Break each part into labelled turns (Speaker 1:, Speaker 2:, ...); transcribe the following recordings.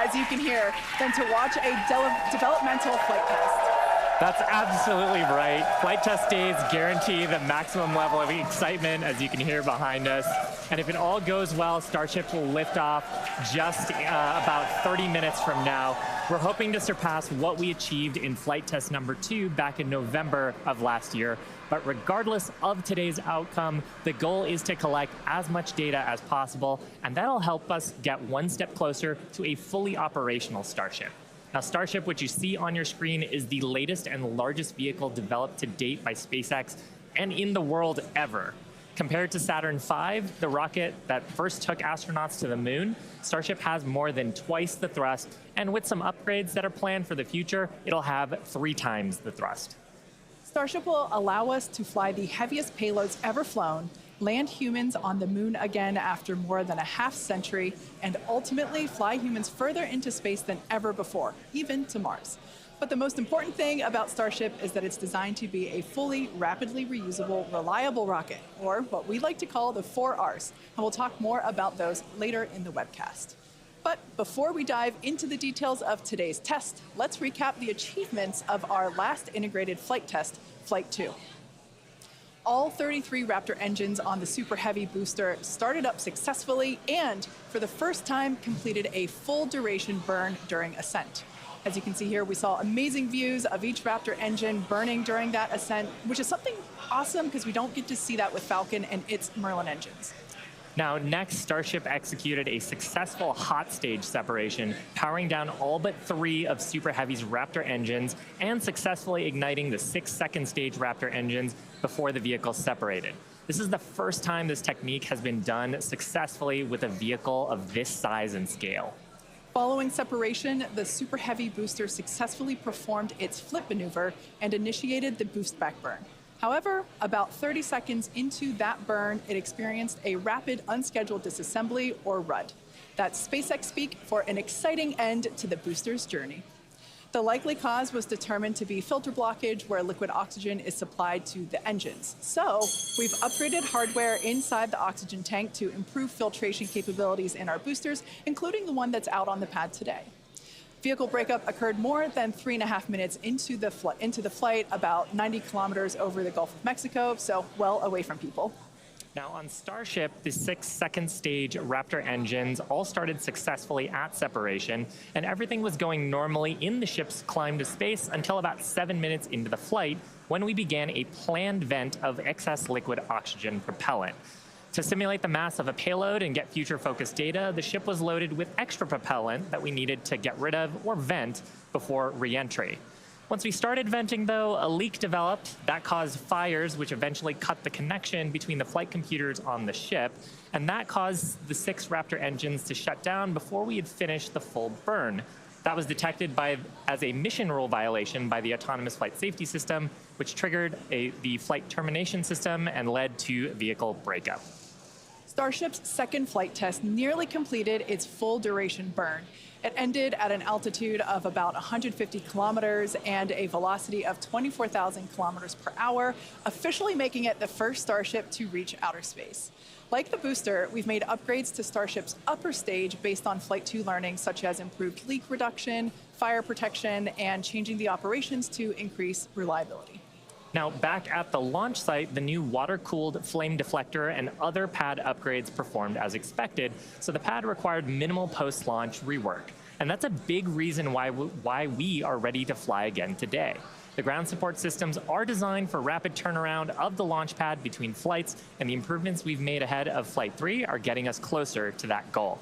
Speaker 1: as you can hear, than to watch a developmental flight test.
Speaker 2: That's absolutely right. Flight test days guarantee the maximum level of excitement, as you can hear behind us. And if it all goes well, Starship will lift off just about 30 minutes from now. We're hoping to surpass what we achieved in flight test number 2 back in November of last year. But regardless of today's outcome, the goal is to collect as much data as possible, and that'll help us get one step closer to a fully operational Starship. Now, Starship, which you see on your screen, is the latest and largest vehicle developed to date by SpaceX and in the world ever. Compared to Saturn V, the rocket that first took astronauts to the moon, Starship has more than twice the thrust, and with some upgrades that are planned for the future, it'll have 3 times the thrust.
Speaker 1: Starship will allow us to fly the heaviest payloads ever flown, land humans on the moon again after more than a half-century, and ultimately fly humans further into space than ever before, even to Mars. But the most important thing about Starship is that it's designed to be a fully, rapidly reusable, reliable rocket, or what we like to call the 4 Rs, and we'll talk more about those later in the webcast. But before we dive into the details of today's test, let's recap the achievements of our last integrated flight test, Flight 2. All 33 Raptor engines on the Super Heavy booster started up successfully and, for the first time, completed a full duration burn during ascent. As you can see here, we saw amazing views of each Raptor engine burning during that ascent, which is something awesome because we don't get to see that with Falcon and its Merlin engines.
Speaker 2: Now, next, Starship executed a successful hot stage separation, powering down all but 3 of Super Heavy's Raptor engines and successfully igniting the 6 second stage Raptor engines before the vehicle separated. This is the first time this technique has been done successfully with a vehicle of this size and scale.
Speaker 1: Following separation, the Super Heavy booster successfully performed its flip maneuver and initiated the boost back burn. However, about 30 seconds into that burn, it experienced a rapid unscheduled disassembly, or RUD. That's SpaceX speak for an exciting end to the booster's journey. The likely cause was determined to be filter blockage, where liquid oxygen is supplied to the engines. So we've upgraded hardware inside the oxygen tank to improve filtration capabilities in our boosters, including the one that's out on the pad today. Vehicle breakup occurred more than 3.5 minutes into the flight, about 90 kilometers over the Gulf of Mexico, so well away from people.
Speaker 2: Now, on Starship, the 6 second stage Raptor engines all started successfully at separation, and everything was going normally in the ship's climb to space until about 7 minutes into the flight, when we began a planned vent of excess liquid oxygen propellant. To simulate the mass of a payload and get future-focused data, the ship was loaded with extra propellant that we needed to get rid of or vent before re-entry. Once we started venting, though, a leak developed that caused fires, which eventually cut the connection between the flight computers on the ship, and that caused the 6 Raptor engines to shut down before we had finished the full burn. That was detected as a mission rule violation by the autonomous flight safety system, which triggered the flight termination system and led to vehicle breakup.
Speaker 1: Starship's second flight test nearly completed its full duration burn. It ended at an altitude of about 150 kilometers and a velocity of 24,000 kilometers per hour, officially making it the first Starship to reach outer space. Like the booster, we've made upgrades to Starship's upper stage based on Flight 2 learning, such as improved leak reduction, fire protection, and changing the operations to increase reliability.
Speaker 2: Now, back at the launch site, the new water-cooled flame deflector and other pad upgrades performed as expected, so the pad required minimal post-launch rework. And that's a big reason why we are ready to fly again today. The ground support systems are designed for rapid turnaround of the launch pad between flights, and the improvements we've made ahead of Flight 3 are getting us closer to that goal.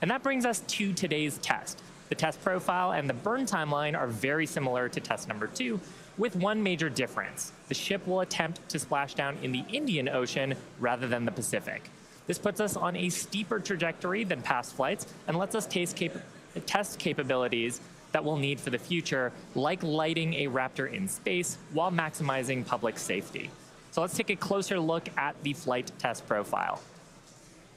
Speaker 2: And that brings us to today's test. The test profile and the burn timeline are very similar to test number 2, with one major difference. The ship will attempt to splash down in the Indian Ocean rather than the Pacific. This puts us on a steeper trajectory than past flights and lets us test capabilities that we'll need for the future, like lighting a Raptor in space while maximizing public safety. So let's take a closer look at the flight test profile.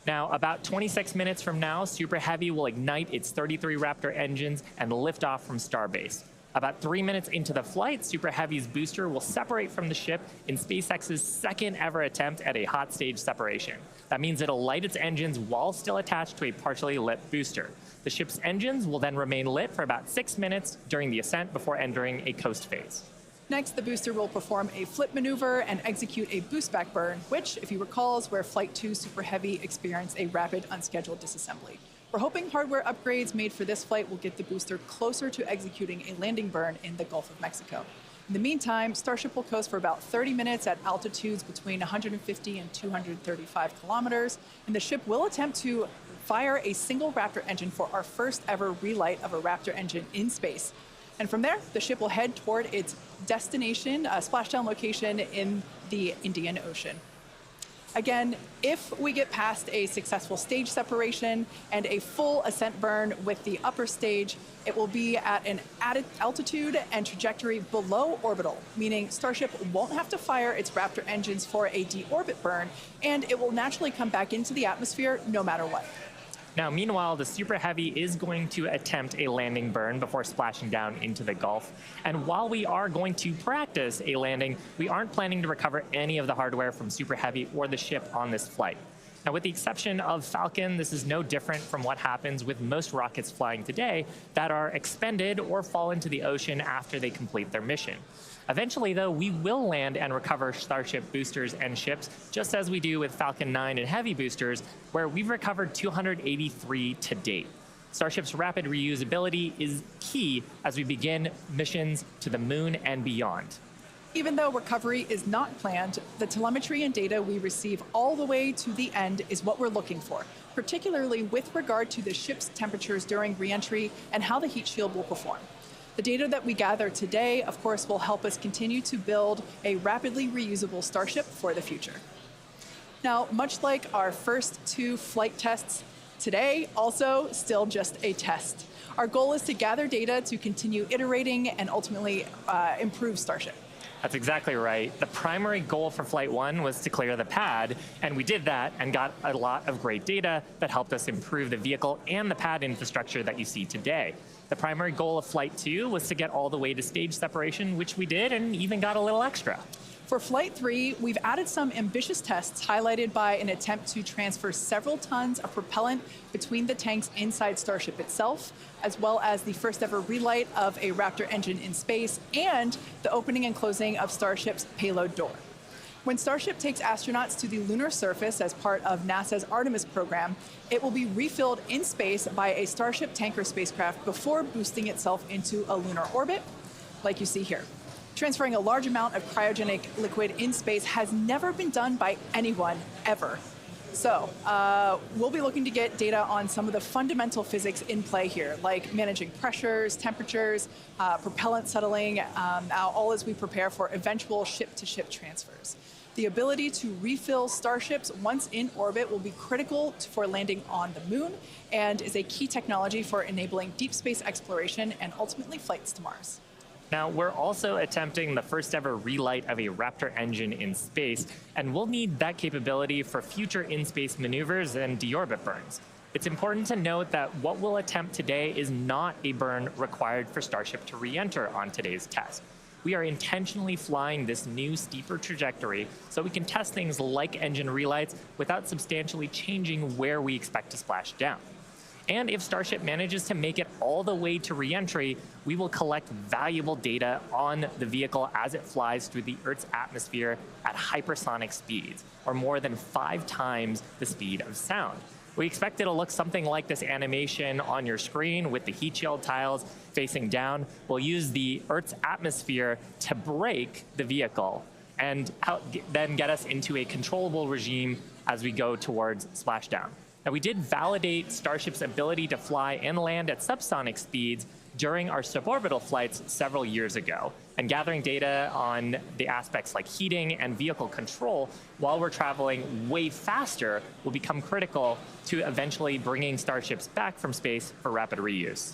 Speaker 2: Now, about 26 minutes from now, Super Heavy will ignite its 33 Raptor engines and lift off from Starbase. About 3 minutes into the flight, Super Heavy's booster will separate from the ship in SpaceX's second ever attempt at a hot stage separation. That means it'll light its engines while still attached to a partially lit booster. The ship's engines will then remain lit for about 6 minutes during the ascent before entering a coast phase.
Speaker 1: Next, the booster will perform a flip maneuver and execute a boost back burn, which, if you recall, is where Flight 2 Super Heavy experienced a rapid unscheduled disassembly. We're hoping hardware upgrades made for this flight will get the booster closer to executing a landing burn in the Gulf of Mexico. In the meantime, Starship will coast for about 30 minutes at altitudes between 150 and 235 kilometers, and the ship will attempt to fire a single Raptor engine for our first ever relight of a Raptor engine in space. And from there, the ship will head toward its destination, splashdown location in the Indian Ocean. Again, if we get past a successful stage separation and a full ascent burn with the upper stage, it will be at an added altitude and trajectory below orbital, meaning Starship won't have to fire its Raptor engines for a deorbit burn, and it will naturally come back into the atmosphere no matter what.
Speaker 2: Now, meanwhile, the Super Heavy is going to attempt a landing burn before splashing down into the Gulf. And while we are going to practice a landing, we aren't planning to recover any of the hardware from Super Heavy or the ship on this flight. Now, with the exception of Falcon, this is no different from what happens with most rockets flying today that are expended or fall into the ocean after they complete their mission. Eventually, though, we will land and recover Starship boosters and ships, just as we do with Falcon 9 and Heavy boosters, where we've recovered 283 to date. Starship's rapid reusability is key as we begin missions to the moon and beyond.
Speaker 1: Even though recovery is not planned, the telemetry and data we receive all the way to the end is what we're looking for, particularly with regard to the ship's temperatures during reentry and how the heat shield will perform. The data that we gather today, of course, will help us continue to build a rapidly reusable Starship for the future. Now, much like our first 2 flight tests, today also still just a test. Our goal is to gather data to continue iterating and ultimately improve Starship.
Speaker 2: That's exactly right. The primary goal for Flight 1 was to clear the pad, and we did that and got a lot of great data that helped us improve the vehicle and the pad infrastructure that you see today. The primary goal of Flight 2 was to get all the way to stage separation, which we did, and even got a little extra.
Speaker 1: For Flight 3, we've added some ambitious tests highlighted by an attempt to transfer several tons of propellant between the tanks inside Starship itself, as well as the first ever relight of a Raptor engine in space and the opening and closing of Starship's payload door. When Starship takes astronauts to the lunar surface as part of NASA's Artemis program, it will be refilled in space by a Starship tanker spacecraft before boosting itself into a lunar orbit, like you see here. Transferring a large amount of cryogenic liquid in space has never been done by anyone, ever. So we'll be looking to get data on some of the fundamental physics in play here, like managing pressures, temperatures, propellant settling, all as we prepare for eventual ship-to-ship transfers. The ability to refill Starships once in orbit will be critical for landing on the moon and is a key technology for enabling deep space exploration and ultimately flights to Mars.
Speaker 2: Now, we're also attempting the first ever relight of a Raptor engine in space, and we'll need that capability for future in-space maneuvers and deorbit burns. It's important to note that what we'll attempt today is not a burn required for Starship to re-enter on today's test. We are intentionally flying this new steeper trajectory so we can test things like engine relights without substantially changing where we expect to splash down. And if Starship manages to make it all the way to re-entry, we will collect valuable data on the vehicle as it flies through the Earth's atmosphere at hypersonic speeds, or more than 5 times the speed of sound. We expect it'll look something like this animation on your screen with the heat shield tiles facing down. We'll use the Earth's atmosphere to brake the vehicle and then get us into a controllable regime as we go towards splashdown. Now, we did validate Starship's ability to fly and land at subsonic speeds during our suborbital flights several years ago, and gathering data on the aspects like heating and vehicle control while we're traveling way faster will become critical to eventually bringing Starships back from space for rapid reuse.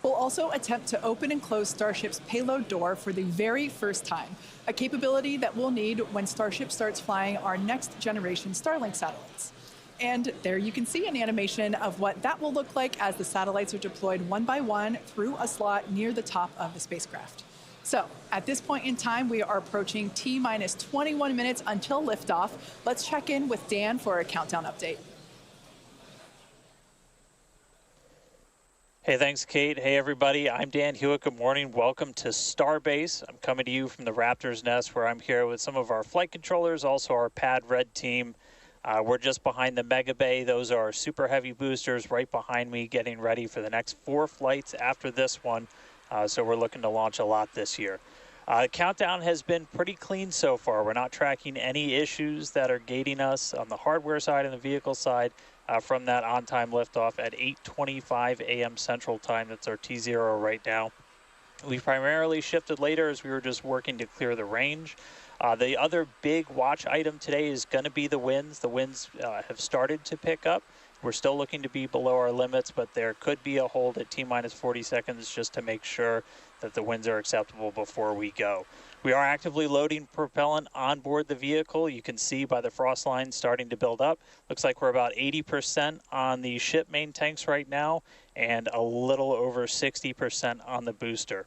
Speaker 1: We'll also attempt to open and close Starship's payload door for the very first time, a capability that we'll need when Starship starts flying our next generation Starlink satellites. And there you can see an animation of what that will look like as the satellites are deployed one by one through a slot near the top of the spacecraft. So at this point in time, we are approaching T-minus 21 minutes until liftoff. Let's check in with Dan for a countdown update.
Speaker 3: Hey, thanks, Kate. Hey, everybody. I'm Dan Hewitt. Good morning. Welcome to Starbase. I'm coming to you from the Raptor's Nest, where I'm here with some of our flight controllers, also our Pad Red team. We're just behind the Mega Bay. Those are our Super Heavy boosters right behind me, getting ready for the next 4 flights after this one. So we're looking to launch a lot this year. Countdown has been pretty clean so far. We're not tracking any issues that are gating us on the hardware side and the vehicle side from that on-time liftoff at 8:25 a.m. Central Time. That's our T0 right now. We primarily shifted later as we were just working to clear the range. The other big watch item today is going to be the winds. The winds have started to pick up. We're still looking to be below our limits, but there could be a hold at T-minus 40 seconds just to make sure that the winds are acceptable before we go. We are actively loading propellant on board the vehicle. You can see by the frost line starting to build up. Looks like we're about 80% on the ship main tanks right now and a little over 60% on the booster.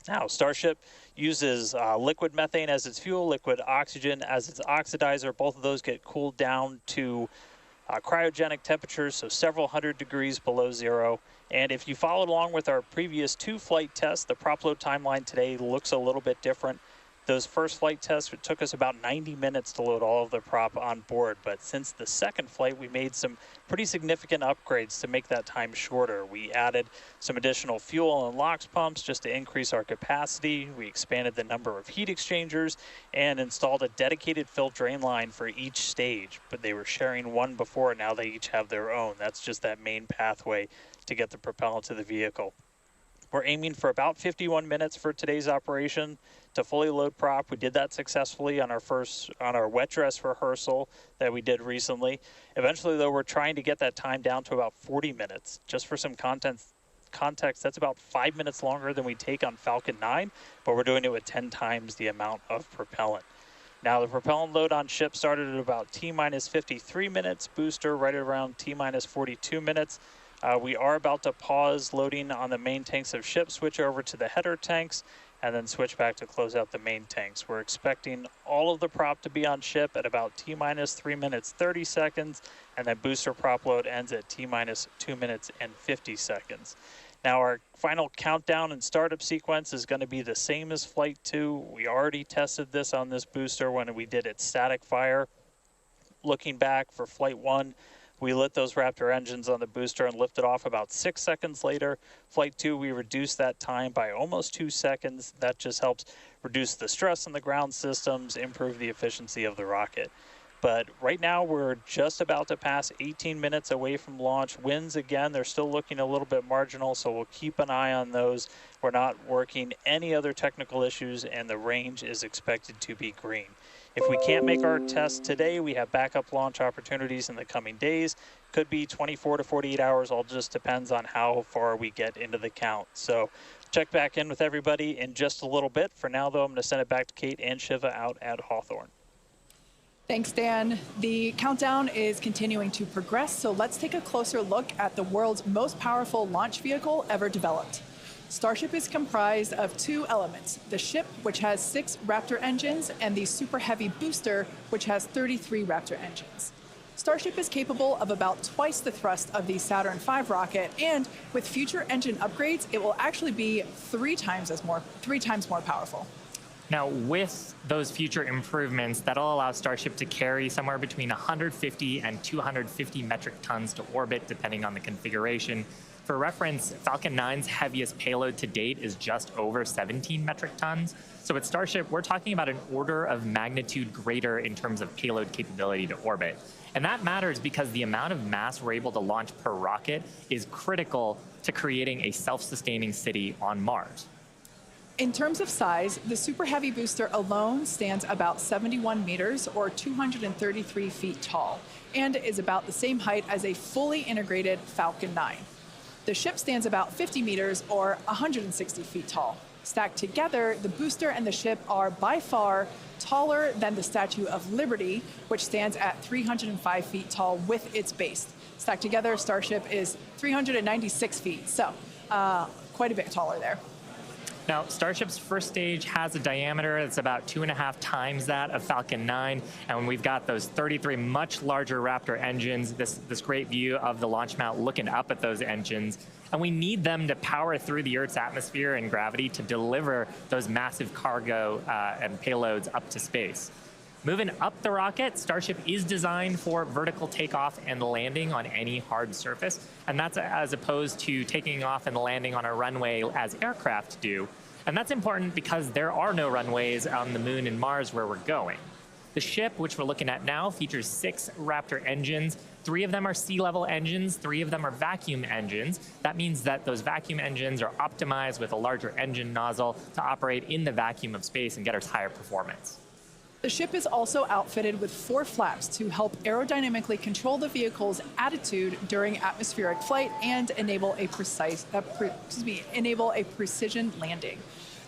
Speaker 3: Now, Starship uses liquid methane as its fuel, liquid oxygen as its oxidizer. Both of those get cooled down to cryogenic temperatures, so several hundred degrees below zero. And if you followed along with our previous 2 flight tests, the prop load timeline today looks a little bit different. Those first flight tests, it took us about 90 minutes to load all of the prop on board. But since the second flight, we made some pretty significant upgrades to make that time shorter. We added some additional fuel and LOX pumps just to increase our capacity. We expanded the number of heat exchangers and installed a dedicated fill drain line for each stage. But they were sharing one before, now they each have their own. That's just that main pathway to get the propellant to the vehicle. We're aiming for about 51 minutes for today's operation to fully load prop. We did that successfully on our wet dress rehearsal that we did recently. Eventually, though, we're trying to get that time down to about 40 minutes. Just for some context, that's about 5 minutes longer than we take on Falcon 9, but we're doing it with 10 times the amount of propellant. Now, the propellant load on ship started at about T-minus 53 minutes, booster right around T-minus 42 minutes. We are about to pause loading on the main tanks of ship, switch over to the header tanks, and then switch back to close out the main tanks. We're expecting all of the prop to be on ship at about T-minus 3 minutes 30 seconds, and then booster prop load ends at T-minus 2 minutes and 50 seconds. Now, our final countdown and startup sequence is going to be the same as Flight 2. We already tested this on this booster when we did its static fire. Looking back for Flight 1, we lit those Raptor engines on the booster and lifted off about 6 seconds later. Flight 2, we reduced that time by almost 2 seconds. That just helps reduce the stress on the ground systems, improve the efficiency of the rocket. But right now, we're just about to pass 18 minutes away from launch. Winds, again, they're still looking a little bit marginal, so we'll keep an eye on those. We're not working any other technical issues, and the range is expected to be green. If we can't make our test today, we have backup launch opportunities in the coming days. Could be 24 to 48 hours, all just depends on how far we get into the count. So check back in with everybody in just a little bit. For now, though, I'm going to send it back to Kate and Shiva out at Hawthorne.
Speaker 1: Thanks, Dan. The countdown is continuing to progress, so let's take a closer look at the world's most powerful launch vehicle ever developed. Starship is comprised of 2 elements, the ship, which has 6 Raptor engines, and the Super Heavy booster, which has 33 Raptor engines. Starship is capable of about twice the thrust of the Saturn V rocket, and with future engine upgrades, it will actually be 3 times more powerful.
Speaker 2: Now, with those future improvements, that'll allow Starship to carry somewhere between 150 and 250 metric tons to orbit, depending on the configuration. For reference, Falcon 9's heaviest payload to date is just over 17 metric tons. So at Starship, we're talking about an order of magnitude greater in terms of payload capability to orbit. And that matters because the amount of mass we're able to launch per rocket is critical to creating a self-sustaining city on Mars.
Speaker 1: In terms of size, the Super Heavy booster alone stands about 71 meters or 233 feet tall and is about the same height as a fully integrated Falcon 9. The ship stands about 50 meters or 160 feet tall. Stacked together, the booster and the ship are by far taller than the Statue of Liberty, which stands at 305 feet tall with its base. Stacked together, Starship is 396 feet, so quite a bit taller there.
Speaker 2: Now, Starship's first stage has a diameter that's about 2.5 times that of Falcon 9, and we've got those 33 much larger Raptor engines, this great view of the launch mount looking up at those engines, and we need them to power through the Earth's atmosphere and gravity to deliver those massive cargo and payloads up to space. Moving up the rocket, Starship is designed for vertical takeoff and landing on any hard surface, and that's as opposed to taking off and landing on a runway as aircraft do. And that's important because there are no runways on the Moon and Mars where we're going. The ship, which we're looking at now, features 6 Raptor engines. 3 of them are sea-level engines, 3 of them are vacuum engines. That means that those vacuum engines are optimized with a larger engine nozzle to operate in the vacuum of space and get us higher performance.
Speaker 1: The ship is also outfitted with 4 flaps to help aerodynamically control the vehicle's attitude during atmospheric flight and enable a precision landing.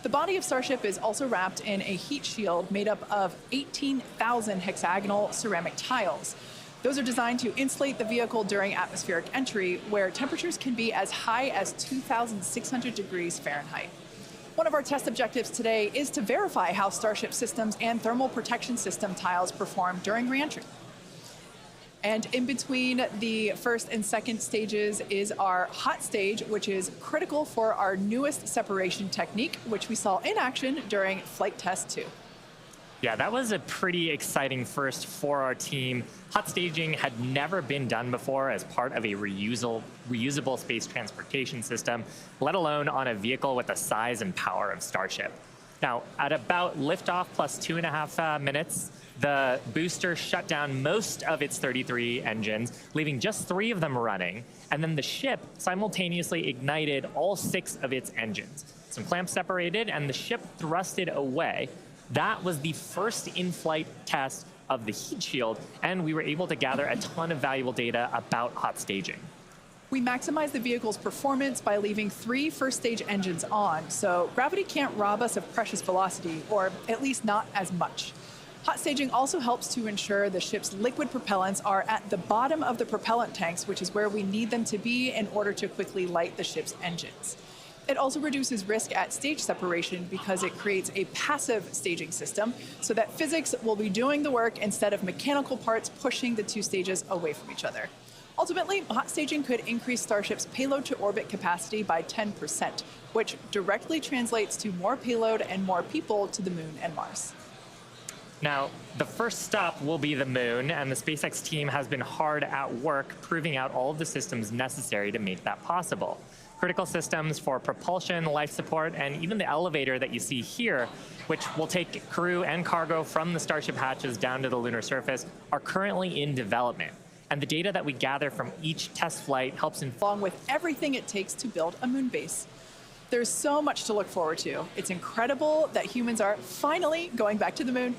Speaker 1: The body of Starship is also wrapped in a heat shield made up of 18,000 hexagonal ceramic tiles. Those are designed to insulate the vehicle during atmospheric entry, where temperatures can be as high as 2,600 degrees Fahrenheit. One of our test objectives today is to verify how Starship systems and thermal protection system tiles perform during reentry. And in between the first and second stages is our hot stage, which is critical for our newest separation technique, which we saw in action during flight test 2.
Speaker 2: Yeah, that was a pretty exciting first for our team. Hot staging had never been done before as part of a reusable space transportation system, let alone on a vehicle with the size and power of Starship. Now, at about liftoff plus 2.5 minutes, the booster shut down most of its 33 engines, leaving just 3 of them running, and then the ship simultaneously ignited all 6 of its engines. Some clamps separated, and the ship thrusted away. That was the first in-flight test of the heat shield, and we were able to gather a ton of valuable data about hot staging.
Speaker 1: We maximize the vehicle's performance by leaving 3 first-stage engines on, so gravity can't rob us of precious velocity, or at least not as much. Hot staging also helps to ensure the ship's liquid propellants are at the bottom of the propellant tanks, which is where we need them to be in order to quickly light the ship's engines. It also reduces risk at stage separation because it creates a passive staging system so that physics will be doing the work instead of mechanical parts pushing the 2 stages away from each other. Ultimately, hot staging could increase Starship's payload to orbit capacity by 10%, which directly translates to more payload and more people to the Moon and Mars.
Speaker 2: Now, the first stop will be the Moon, and the SpaceX team has been hard at work proving out all of the systems necessary to make that possible. Critical systems for propulsion, life support, and even the elevator that you see here, which will take crew and cargo from the Starship hatches down to the lunar surface, are currently in development. And the data that we gather from each test flight helps
Speaker 1: along with everything it takes to build a moon base. There's so much to look forward to. It's incredible that humans are finally going back to the Moon.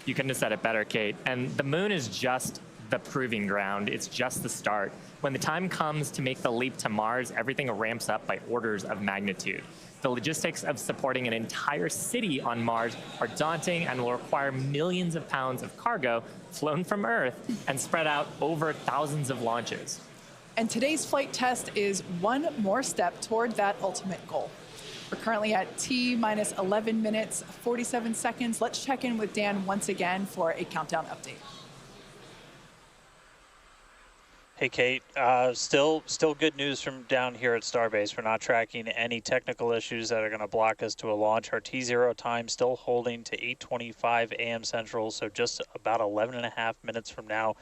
Speaker 2: You couldn't have said it better, Kate. And the Moon is just the proving ground. It's just the start. When the time comes to make the leap to Mars, everything ramps up by orders of magnitude. The logistics of supporting an entire city on Mars are daunting and will require millions of pounds of cargo flown from Earth and spread out over thousands of launches.
Speaker 1: And today's flight test is one more step toward that ultimate goal. We're currently at T-minus 11 minutes, 47 seconds. Let's check in with Dan once again for a countdown update.
Speaker 3: Hey, Kate. Still good news from down here at Starbase. We're not tracking any technical issues that are going to block us to a launch. Our T0 time still holding to 8:25 a.m. Central, so just about 11.5 minutes from now.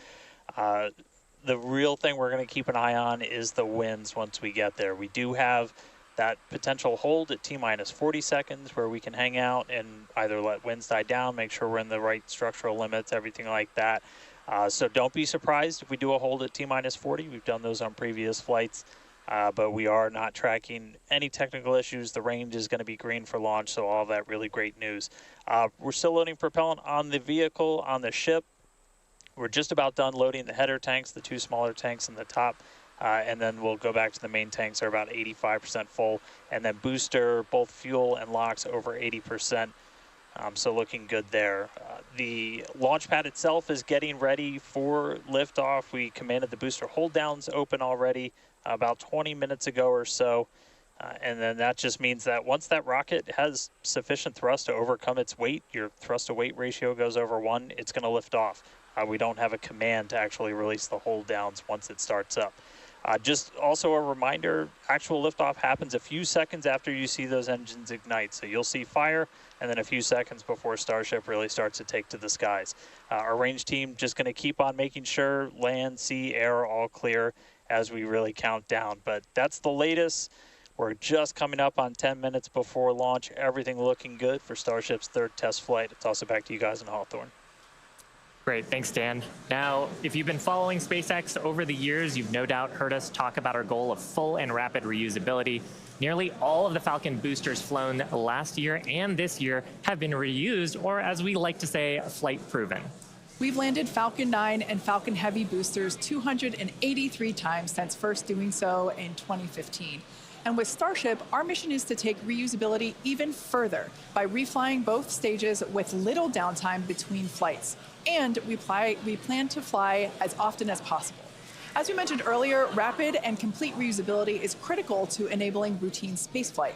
Speaker 3: The real thing we're going to keep an eye on is the winds once we get there. We do have that potential hold at T-minus 40 seconds where we can hang out and either let winds die down, make sure we're in the right structural limits, everything like that. So don't be surprised if we do a hold at T-minus 40. We've done those on previous flights, but we are not tracking any technical issues. The range is going to be green for launch, so all that really great news. We're still loading propellant on the vehicle, on the ship. We're just about done loading the header tanks, the 2 smaller tanks in the top, and then we'll go back to the main tanks. They're about 85% full, and then booster, both fuel and LOX over 80%. So looking good there. The launch pad itself is getting ready for liftoff. We commanded the booster hold downs open already about 20 minutes ago or so. And then that just means that once that rocket has sufficient thrust to overcome its weight, your thrust to weight ratio goes over 1, it's going to lift off. We don't have a command to actually release the hold downs once it starts up. Just also a reminder, actual liftoff happens a few seconds after you see those engines ignite. So you'll see fire and then a few seconds before Starship really starts to take to the skies. Our range team just going to keep on making sure land, sea, air are all clear as we really count down. But that's the latest. We're just coming up on 10 minutes before launch. Everything looking good for Starship's third test flight. It's also back to you guys in Hawthorne.
Speaker 2: Great, thanks, Dan. Now, if you've been following SpaceX over the years, you've no doubt heard us talk about our goal of full and rapid reusability. Nearly all of the Falcon boosters flown last year and this year have been reused, or as we like to say, flight proven.
Speaker 1: We've landed Falcon 9 and Falcon Heavy boosters 283 times since first doing so in 2015. And with Starship, our mission is to take reusability even further by reflying both stages with little downtime between flights. And we plan to fly as often as possible. As we mentioned earlier, rapid and complete reusability is critical to enabling routine spaceflight.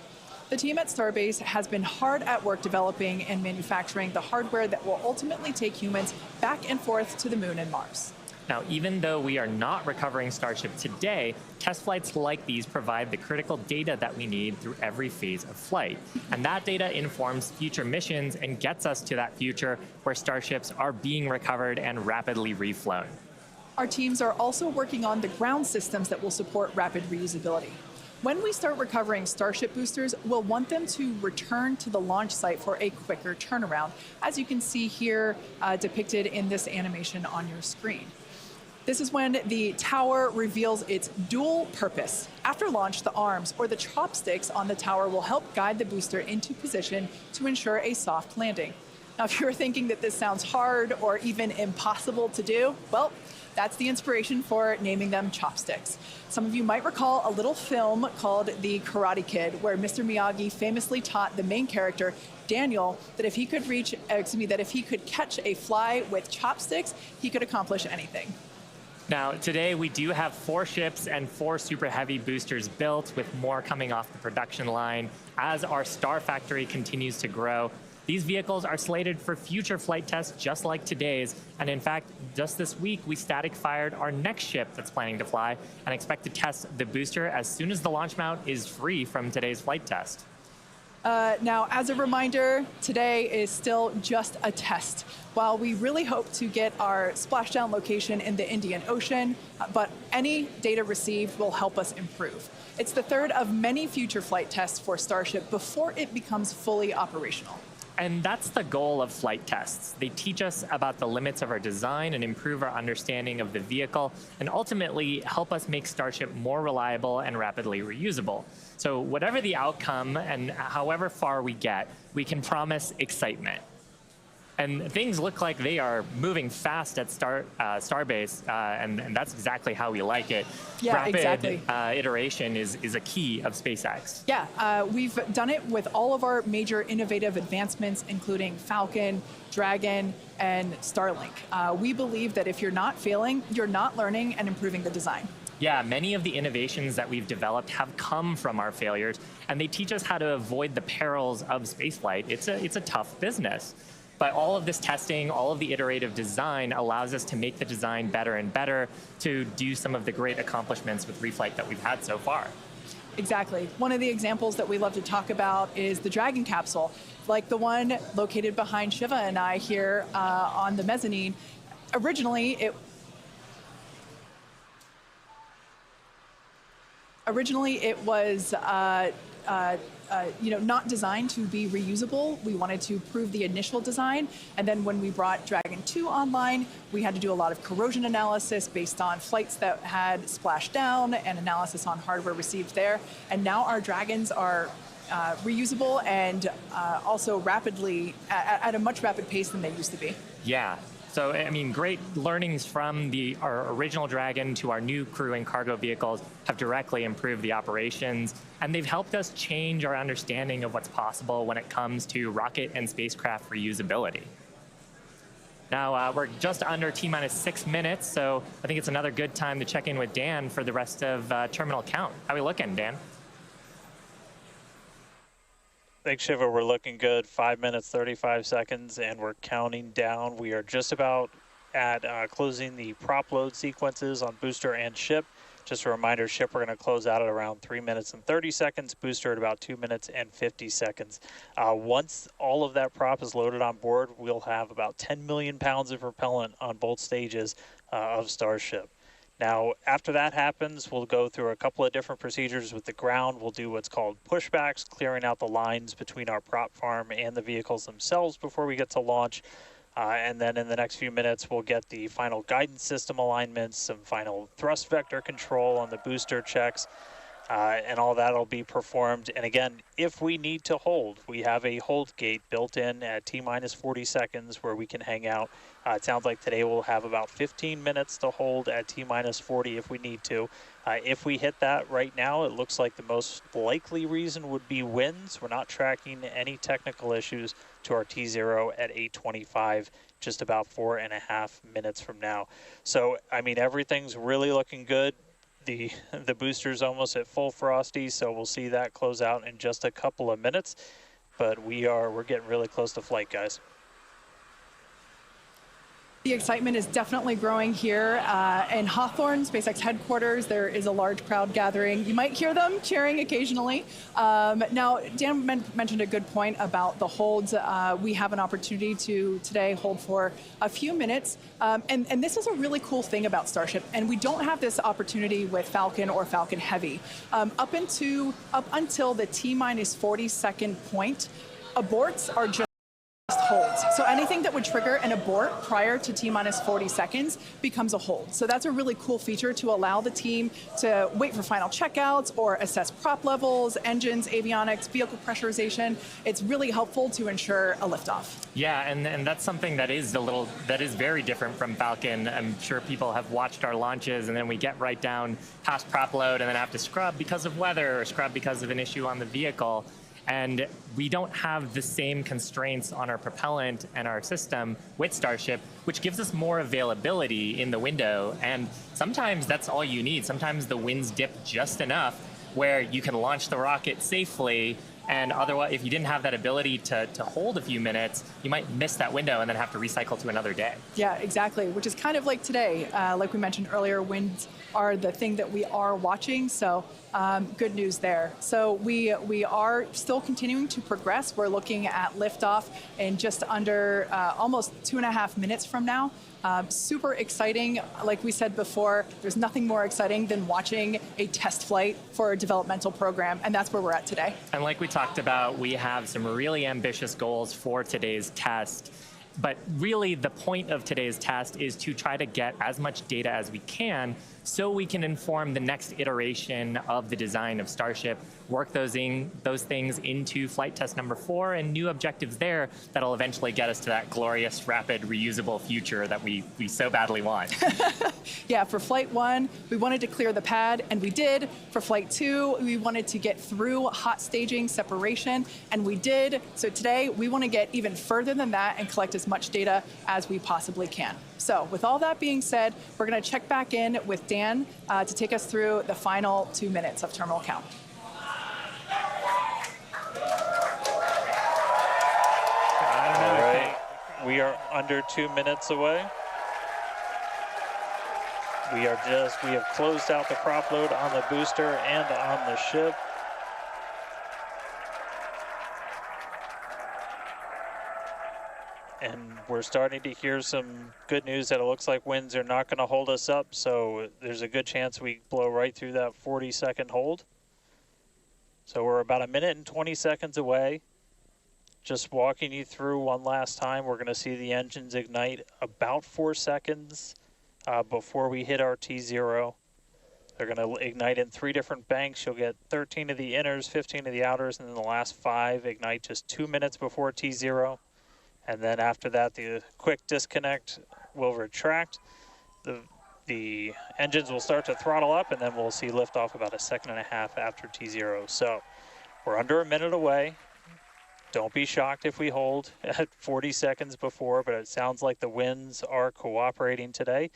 Speaker 1: The team at Starbase has been hard at work developing and manufacturing the hardware that will ultimately take humans back and forth to the moon and Mars.
Speaker 2: Now, even though we are not recovering Starship today, test flights like these provide the critical data that we need through every phase of flight. And that data informs future missions and gets us to that future where Starships are being recovered and rapidly reflown.
Speaker 1: Our teams are also working on the ground systems that will support rapid reusability. When we start recovering Starship boosters, we'll want them to return to the launch site for a quicker turnaround, as you can see here depicted in this animation on your screen. This is when the tower reveals its dual purpose. After launch, the arms or the chopsticks on the tower will help guide the booster into position to ensure a soft landing. Now, if you're thinking that this sounds hard or even impossible to do, well, that's the inspiration for naming them chopsticks. Some of you might recall a little film called The Karate Kid, where Mr. Miyagi famously taught the main character, Daniel, that if he could catch a fly with chopsticks, he could accomplish anything.
Speaker 2: Now, today we do have 4 ships and 4 Super Heavy boosters built, with more coming off the production line as our Star Factory continues to grow. These vehicles are slated for future flight tests just like today's, and in fact, just this week we static fired our next ship that's planning to fly and expect to test the booster as soon as the launch mount is free from today's flight test.
Speaker 1: Now, as a reminder, today is still just a test. While we really hope to get our splashdown location in the Indian Ocean, but any data received will help us improve. It's the third of many future flight tests for Starship before it becomes fully operational.
Speaker 2: And that's the goal of flight tests. They teach us about the limits of our design and improve our understanding of the vehicle, and ultimately help us make Starship more reliable and rapidly reusable. So whatever the outcome and however far we get, we can promise excitement. And things look like they are moving fast at Starbase, and that's exactly how we like it.
Speaker 1: Yeah,
Speaker 2: Rapid
Speaker 1: exactly.
Speaker 2: Iteration is a key of SpaceX.
Speaker 1: Yeah, we've done it with all of our major innovative advancements, including Falcon, Dragon, and Starlink. We believe that if you're not failing, you're not learning and improving the design.
Speaker 2: Yeah, many of the innovations that we've developed have come from our failures, and they teach us how to avoid the perils of spaceflight. It's a tough business. But all of this testing, all of the iterative design allows us to make the design better and better to do some of the great accomplishments with reflight that we've had so far.
Speaker 1: Exactly. One of the examples that we love to talk about is the Dragon capsule, like the one located behind Shiva and I here on the mezzanine. Originally, it was not designed to be reusable. We wanted to prove the initial design, and then when we brought Dragon 2 online, we had to do a lot of corrosion analysis based on flights that had splashed down and analysis on hardware received there. And now our Dragons are reusable and also rapidly at a much rapid pace than they used to be.
Speaker 2: Yeah. So, I mean, great learnings from our original Dragon to our new crew and cargo vehicles have directly improved the operations, and they've helped us change our understanding of what's possible when it comes to rocket and spacecraft reusability. Now, we're just under T-minus 6 minutes, so I think it's another good time to check in with Dan for the rest of terminal count. How are we looking, Dan?
Speaker 3: Thanks, Shiva. We're looking good. 5 minutes, 35 seconds, and we're counting down. We are just about at closing the prop load sequences on booster and ship. Just a reminder, ship we're going to close out at around 3 minutes and 30 seconds, booster at about 2 minutes and 50 seconds. Once all of that prop is loaded on board, we'll have about 10 million pounds of propellant on both stages of Starship. Now, after that happens, we'll go through a couple of different procedures with the ground. We'll do what's called pushbacks, clearing out the lines between our prop farm and the vehicles themselves before we get to launch. And then in the next few minutes, we'll get the final guidance system alignments, some final thrust vector control on the booster checks, and all that will be performed. And again, if we need to hold, we have a hold gate built in at T-minus 40 seconds where we can hang out. It sounds like today we'll have about 15 minutes to hold at T-minus 40 if we need to. If we hit that right now, it looks like the most likely reason would be winds. We're not tracking any technical issues to our T0 at 8:25, just about 4.5 minutes from now. So, I mean, everything's really looking good. The booster's almost at full frosty, so we'll see that close out in just a couple of minutes. But we're getting really close to flight, guys.
Speaker 1: The excitement is definitely growing here in Hawthorne, SpaceX headquarters. There is a large crowd gathering. You might hear them cheering occasionally. Now, Dan mentioned a good point about the holds. We have an opportunity to today hold for a few minutes. And this is a really cool thing about Starship. And we don't have this opportunity with Falcon or Falcon Heavy. Up until the T-minus 40-second point, aborts are just holds. So anything that would trigger an abort prior to T-minus 40 seconds becomes a hold. So that's a really cool feature to allow the team to wait for final checkouts or assess prop levels, engines, avionics, vehicle pressurization. It's really helpful to ensure a liftoff.
Speaker 2: Yeah, and that's something that is very different from Falcon. I'm sure people have watched our launches, and then we get right down past prop load and then have to scrub because of weather or scrub because of an issue on the vehicle. And we don't have the same constraints on our propellant and our system with Starship, which gives us more availability in the window. And sometimes that's all you need. Sometimes the winds dip just enough where you can launch the rocket safely. And otherwise, if you didn't have that ability to hold a few minutes, you might miss that window and then have to recycle to another day.
Speaker 1: Yeah, exactly, which is kind of like today. Like we mentioned earlier, winds are the thing that we are watching, so good news there. So we are still continuing to progress. We're looking at liftoff in just under almost 2.5 minutes from now. Super exciting. Like we said before, there's nothing more exciting than watching a test flight for a developmental program, and that's where we're at today.
Speaker 2: And like we talked about, we have some really ambitious goals for today's test. But really, the point of today's test is to try to get as much data as we can so we can inform the next iteration of the design of Starship, work those things into flight test number 4 and new objectives there that'll eventually get us to that glorious, rapid, reusable future that we so badly want.
Speaker 1: Yeah, for flight 1, we wanted to clear the pad, and we did. For flight 2, we wanted to get through hot staging separation, and we did. So today, we want to get even further than that and collect as much data as we possibly can. So with all that being said, we're going to check back in with Dan to take us through the final 2 minutes of terminal count.
Speaker 3: All right, we are under 2 minutes away. We have closed out the prop load on the booster and on the ship. And we're starting to hear some good news that it looks like winds are not going to hold us up, so there's a good chance we blow right through that 40-second hold. So we're about 1 minute and 20 seconds away. Just walking you through one last time, we're going to see the engines ignite about 4 seconds before we hit our T0. They're going to ignite in 3 different banks. You'll get 13 of the inners, 15 of the outers, and then the last 5 ignite just 2 minutes before T0. And then after that, the quick disconnect will retract. The engines will start to throttle up, and then we'll see liftoff about 1.5 seconds after T0. So we're under 1 minute away. Don't be shocked if we hold at 40 seconds before, but it sounds like the winds are cooperating today.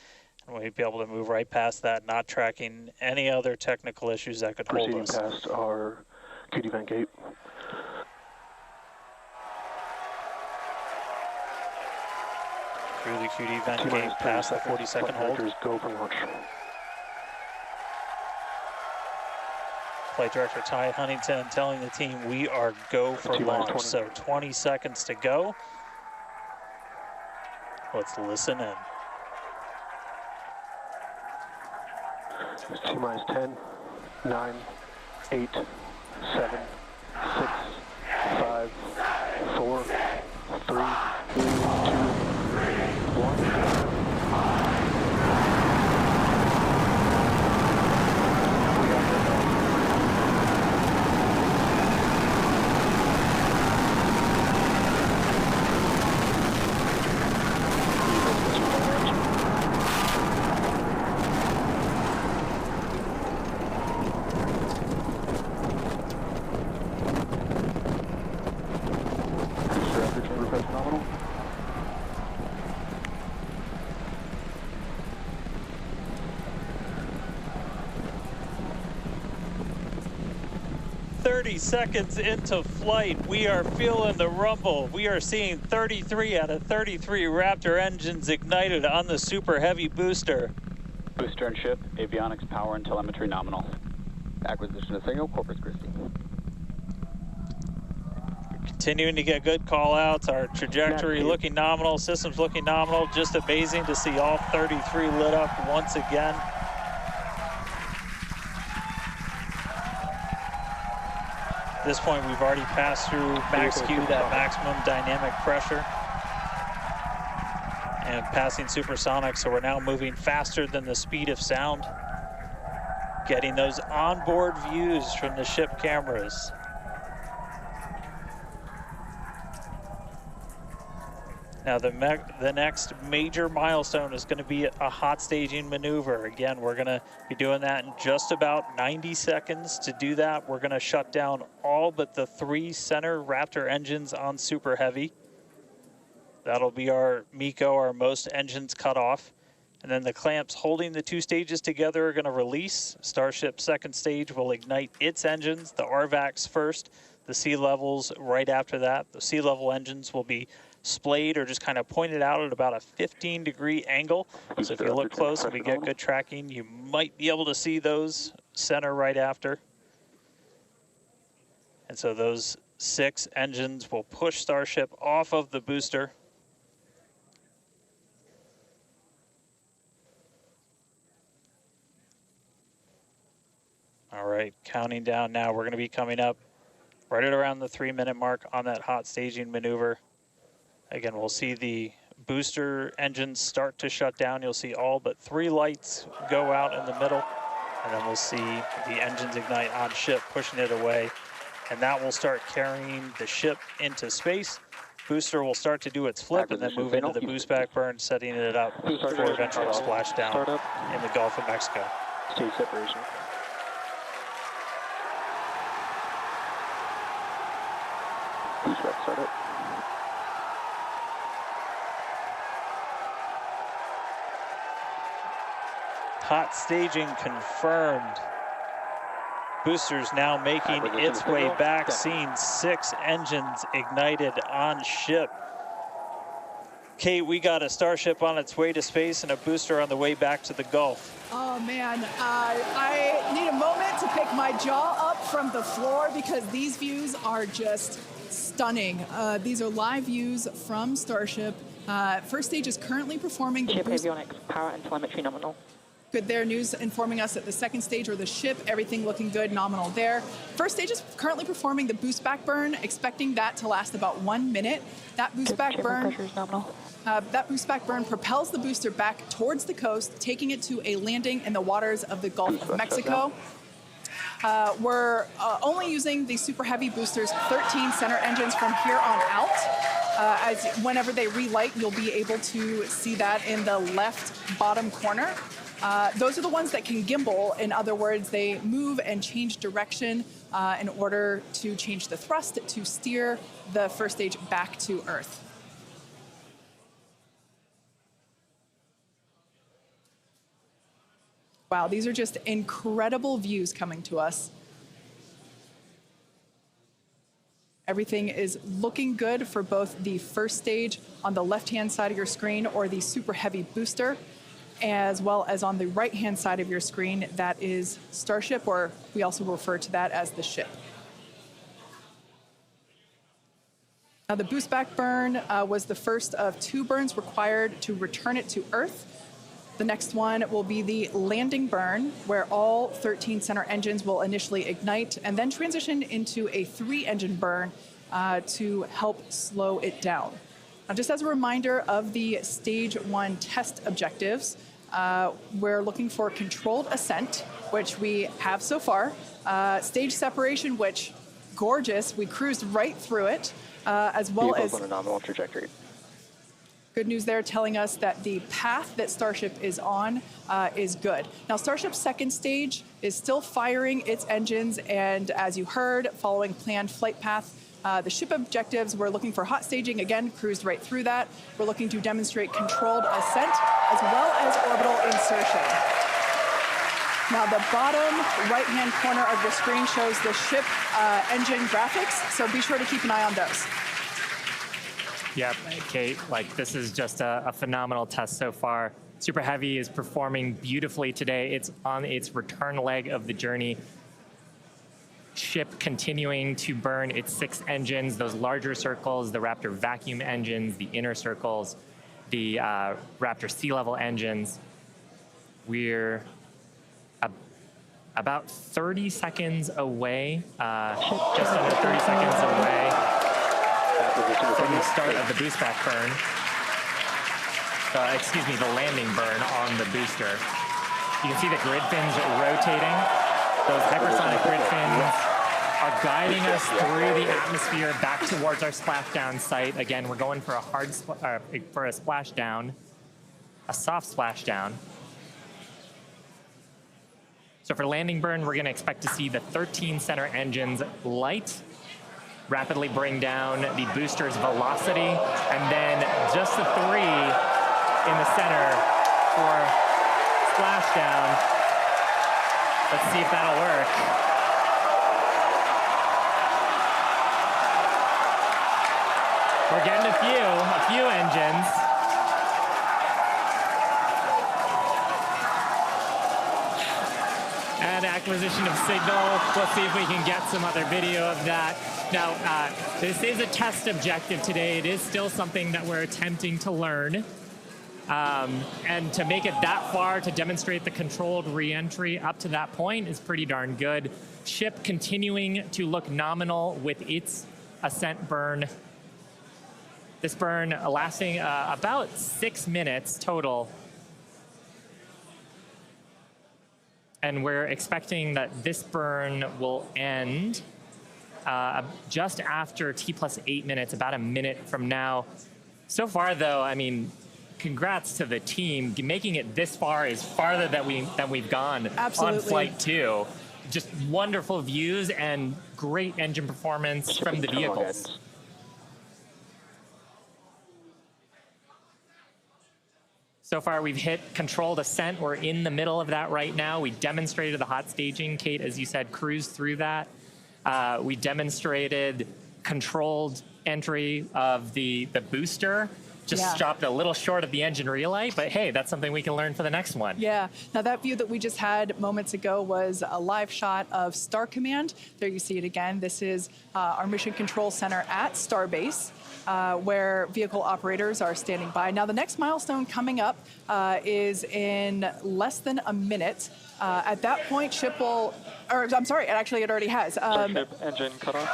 Speaker 3: And we'll be able to move right past that, not tracking any other technical issues that could hold us.
Speaker 4: Proceeding past our QD vent gate.
Speaker 3: QD vent gate past the 40-second hold.
Speaker 4: Go for launch.
Speaker 3: Flight Director Ty Huntington telling the team we are go for launch. So 20 seconds to go. Let's listen in.
Speaker 4: T-minus 10, 9, 8, 7, 6, 5, 4, 3, 2, 1. Nominal.
Speaker 3: 30 seconds into flight, we are feeling the rumble. We are seeing 33 out of 33 Raptor engines ignited on the Super Heavy booster.
Speaker 5: Booster and ship, avionics, power, and telemetry nominal. Acquisition of signal, Corpus Christi.
Speaker 3: Continuing to get good call-outs. Our trajectory looking nominal, systems looking nominal. Just amazing to see all 33 lit up once again. At this point, we've already passed through max Q, that maximum dynamic pressure, and passing supersonic, so we're now moving faster than the speed of sound. Getting those onboard views from the ship cameras. Now the next major milestone is going to be a hot staging maneuver. Again, we're going to be doing that in just about 90 seconds. To do that, we're going to shut down all but the 3 center Raptor engines on Super Heavy. That'll be our MECO, our most engines cut off. And then the clamps holding the 2 stages together are going to release. Starship second stage will ignite its engines, the RVACs first, the sea levels right after that. The sea level engines will be splayed or just kind of pointed out at about a 15-degree angle. So if you look close and we get good tracking, you might be able to see those center right after. And so those 6 engines will push Starship off of the booster. All right, counting down now. We're going to be coming up right at around the 3-minute mark on that hot staging maneuver. Again, we'll see the booster engines start to shut down. You'll see all but 3 lights go out in the middle, and then we'll see the engines ignite on ship, pushing it away, and that will start carrying the ship into space. Booster will start to do its flip and then move into the boost back burn, setting it up for eventual splashdown in the Gulf of Mexico.
Speaker 4: Stage separation. Boost back startup.
Speaker 3: Hot staging confirmed. Booster's now making its way back, seeing 6 engines ignited on ship. Kate, we got a Starship on its way to space and a booster on the way back to the Gulf.
Speaker 1: Oh man, I need a moment to pick my jaw up from the floor because these views are just stunning. These are live views from Starship. First stage is currently performing the
Speaker 6: ship avionics, power and telemetry nominal.
Speaker 1: Good there, news informing us that the second stage or the ship, everything looking good, nominal there. First stage is currently performing the boost back burn, expecting that to last about 1 minute. That boost back burn,
Speaker 6: pressure is nominal.
Speaker 1: That boost back burn propels the booster back towards the coast, taking it to a landing in the waters of the Gulf of Mexico. We're only using the Super Heavy boosters, 13 center engines from here on out. As whenever they relight, you'll be able to see that in the left bottom corner. Those are the ones that can gimbal. In other words, they move and change direction in order to change the thrust to steer the first stage back to Earth. Wow, these are just incredible views coming to us. Everything is looking good for both the first stage on the left-hand side of your screen, or the Super Heavy booster, as well as on the right-hand side of your screen, that is Starship, or we also refer to that as the ship. Now, the boost back burn was the first of 2 burns required to return it to Earth. The next one will be the landing burn, where all 13 center engines will initially ignite and then transition into a 3-engine burn to help slow it down. Now, just as a reminder of the Stage 1 test objectives, we're looking for controlled ascent, which we have so far. Stage separation, which, gorgeous, we cruised right through it, as well as
Speaker 4: on a nominal trajectory.
Speaker 1: Good news there, telling us that the path that Starship is on is good. Now, Starship's second stage is still firing its engines, and as you heard, following planned flight path, the ship objectives, we're looking for hot staging, again, cruised right through that. We're looking to demonstrate controlled ascent, as well as orbital insertion. Now, the bottom right-hand corner of the screen shows the ship engine graphics, so be sure to keep an eye on those.
Speaker 2: Yep, Kate, like this is just a phenomenal test so far. Super Heavy is performing beautifully today. It's on its return leg of the journey. Ship continuing to burn its 6 engines, those larger circles, the Raptor vacuum engines, the inner circles, the Raptor sea level engines. We're about 30 seconds away, just under 30 seconds away from the start of the boost back burn. Excuse me, the landing burn on the booster. You can see the grid fins rotating. Those hypersonic grid fins are guiding us through the atmosphere back towards our splashdown site. Again, we're going for a splashdown, a soft splashdown. So for landing burn, we're going to expect to see the 13 center engines light, rapidly bring down the booster's velocity, and then just the 3 in the center for splashdown. Let's see if that'll work. We're getting a few engines. And acquisition of signal. We'll see if we can get some other video of that. Now, this is a test objective today. It is still something that we're attempting to learn. And to make it that far, to demonstrate the controlled re-entry up to that point is pretty darn good. Ship continuing to look nominal with its ascent burn. This burn lasting about 6 minutes total. And we're expecting that this burn will end just after T+8 minutes, about a minute from now. So far, though, I mean, congrats to the team. Making it this far is farther than we've gone.
Speaker 1: Absolutely.
Speaker 2: On Flight 2. Just wonderful views and great engine performance from the vehicles. So far, we've hit controlled ascent. We're in the middle of that right now. We demonstrated the hot staging. Kate, as you said, cruised through that. We demonstrated controlled entry of the booster. Just stopped a little short of the engine relight, but hey, that's something we can learn for the next one. Yeah.
Speaker 1: Now, that view that we just had moments ago was a live shot of Star Command. There you see it again. This is our Mission Control Center at Starbase, where vehicle operators are standing by. Now, the next milestone coming up is in less than a minute. At that point, ship will, or I'm sorry, actually it already has.
Speaker 4: Starship engine cut off.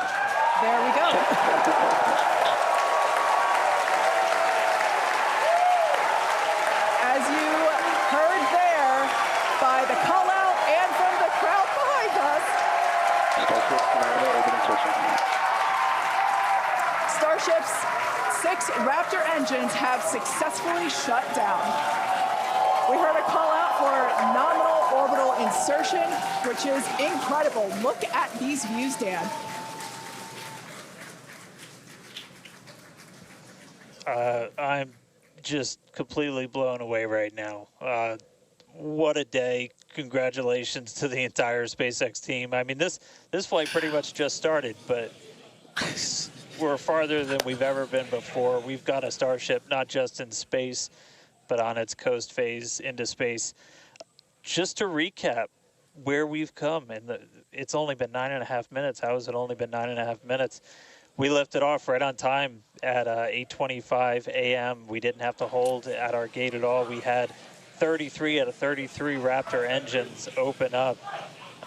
Speaker 1: There we go. As you heard there, by the call out and from the crowd behind us, Starship's 6 Raptor engines have successfully shut down. We heard a call out for nominal orbital insertion, which is incredible. Look at these views, Dan.
Speaker 3: I'm just completely blown away right now. What a day. Congratulations to the entire SpaceX team. I mean, this flight pretty much just started, but we're farther than we've ever been before. We've got a Starship not just in space, but on its coast phase into space. Just to recap where we've come, and it's only been 9.5 minutes. How has it only been 9.5 minutes? We lifted off right on time at 8:25 a.m. We didn't have to hold at our gate at all. We had 33 out of 33 Raptor engines open up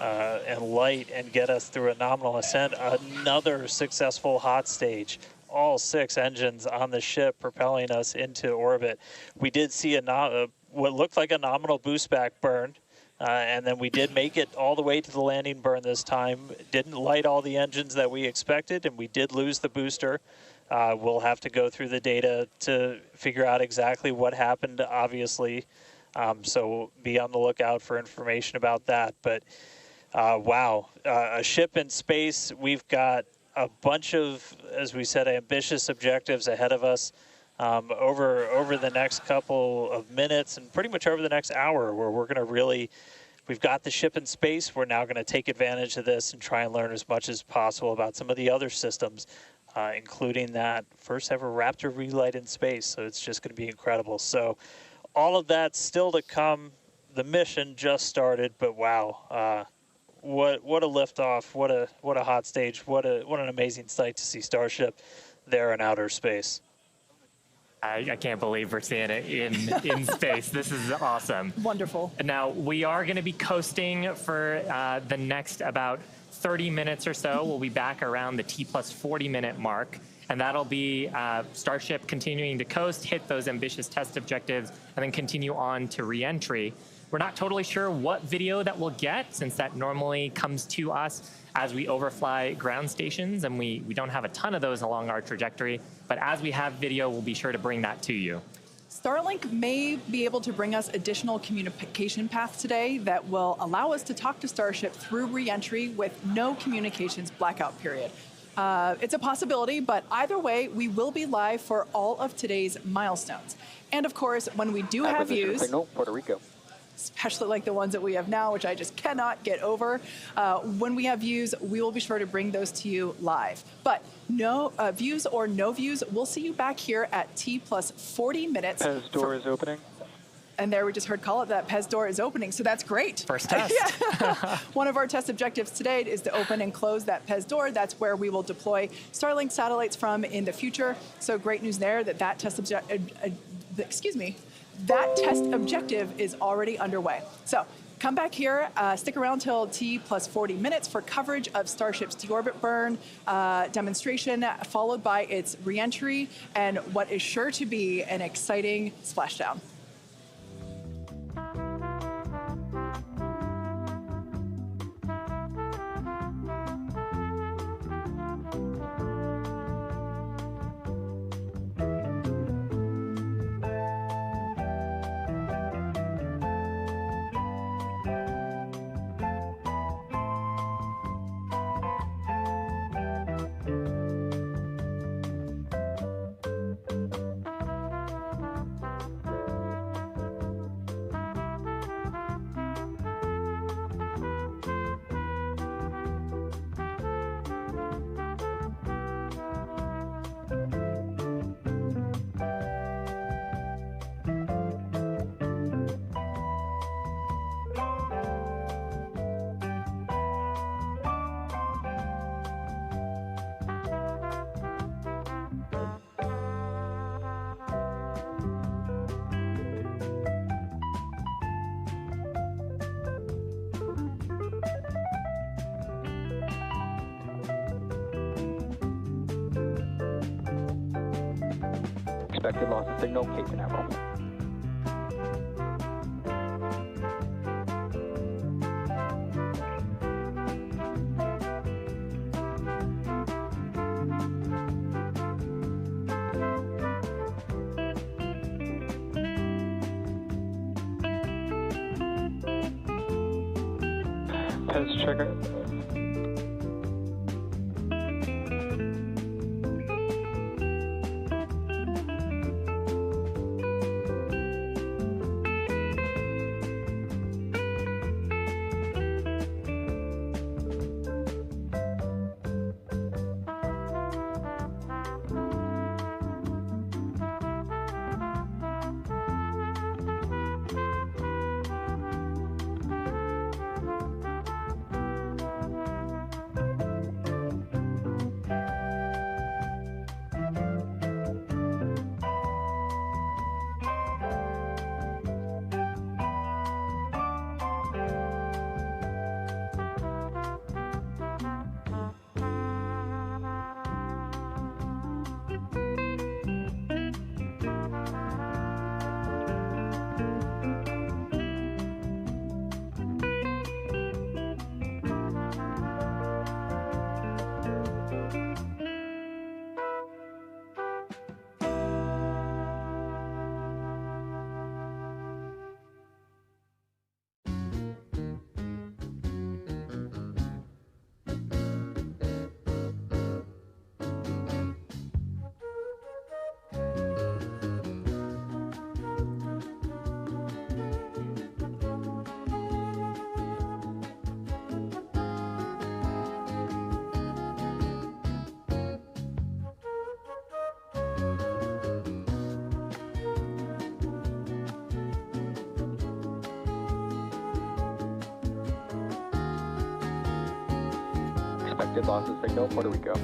Speaker 3: and light and get us through a nominal ascent. Another successful hot stage. All 6 engines on the ship propelling us into orbit. We did see what looked like a nominal boost back burn. And then we did make it all the way to the landing burn this time. Didn't light all the engines that we expected, and we did lose the booster. We'll have to go through the data to figure out exactly what happened, obviously. So be on the lookout for information about that. But wow, a ship in space. We've got a bunch of, as we said, ambitious objectives ahead of us. Over the next couple of minutes and pretty much over the next hour, where we're going to really, we've got the ship in space. We're now going to take advantage of this and try and learn as much as possible about some of the other systems, including that first ever Raptor relight in space. So it's just going to be incredible. So all of that still to come. The mission just started, but wow, what a liftoff! What a hot stage! What an amazing sight to see Starship there in outer space.
Speaker 2: I can't believe we're seeing it in space. This is awesome.
Speaker 1: Wonderful.
Speaker 2: Now, we are going to be coasting for the next about 30 minutes or so. We'll be back around the T plus 40-minute mark, and that'll be Starship continuing to coast, hit those ambitious test objectives, and then continue on to re-entry. We're not totally sure what video that we'll get, since that normally comes to us as we overfly ground stations, and we don't have a ton of those along our trajectory. But as we have video, we'll be sure to bring that to you.
Speaker 1: Starlink may be able to bring us additional communication paths today that will allow us to talk to Starship through re-entry with no communications blackout period. It's a possibility, but either way, we will be live for all of today's milestones. And of course, when we do have views,
Speaker 5: signal, Puerto Rico.
Speaker 1: especially like the ones that we have now, which I just cannot get over. When we have views, we will be sure to bring those to you live. But no views or no views, we'll see you back here at T plus 40 minutes.
Speaker 4: Pez door is opening.
Speaker 1: And there we just heard call it that Pez door is opening, so that's great.
Speaker 2: First test.
Speaker 1: Yeah. One of our test objectives today is to open and close that Pez door. That's where we will deploy Starlink satellites from in the future. So great news there that test objective is already underway. So come back here, stick around till T plus 40 minutes for coverage of Starship's deorbit burn demonstration, followed by its reentry and what is sure to be an exciting splashdown.
Speaker 5: Expected loss of signal, Cape Canaveral.
Speaker 4: Pez trigger.
Speaker 5: Did lost the signal, Puerto Rico.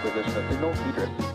Speaker 5: Acquisition of signal, Idris.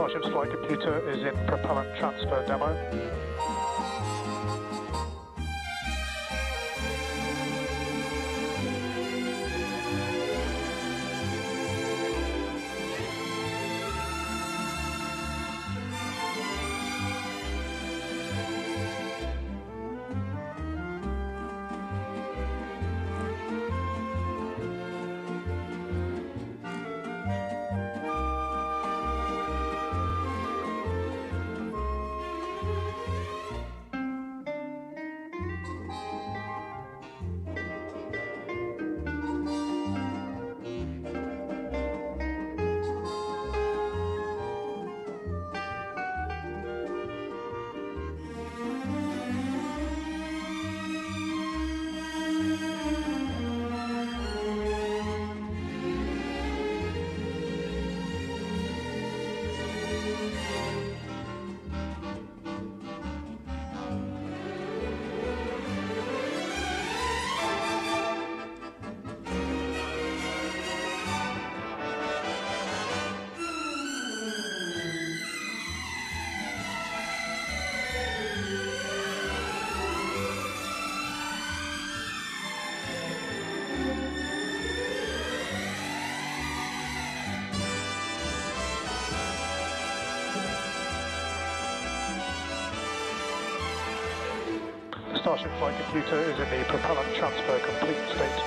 Speaker 4: Starship's flight computer is in propellant transfer demo. Starship flight computer is in the propellant transfer complete state.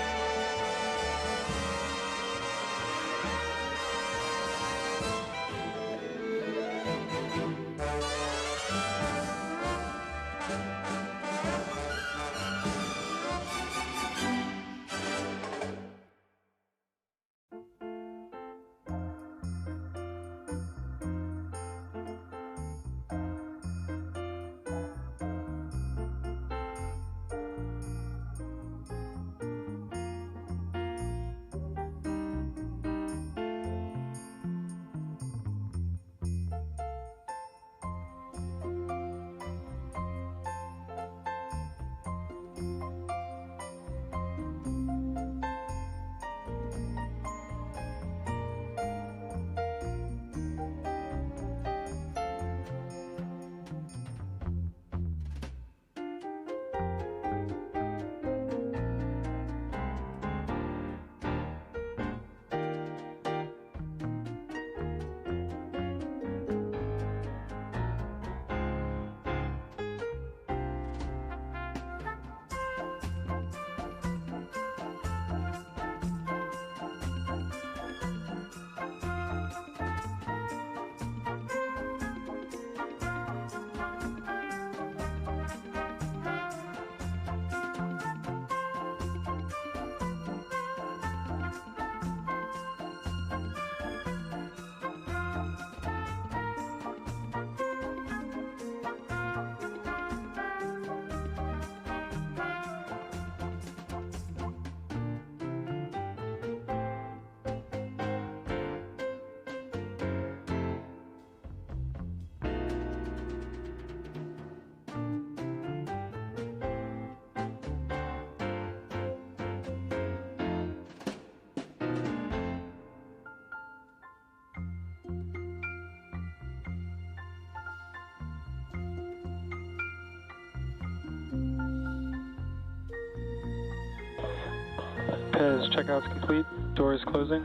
Speaker 4: Pez checkout's complete. Door is closing.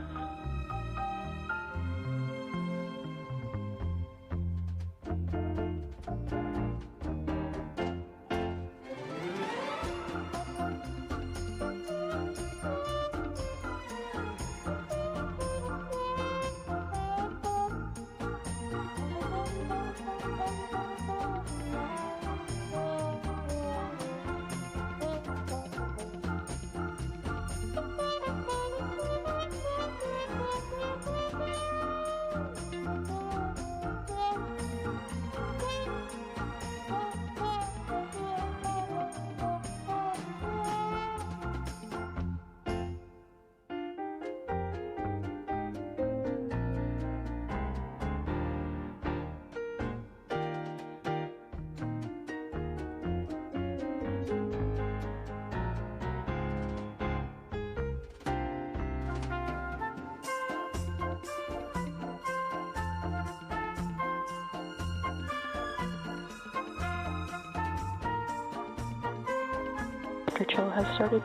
Speaker 6: Vector chill has started.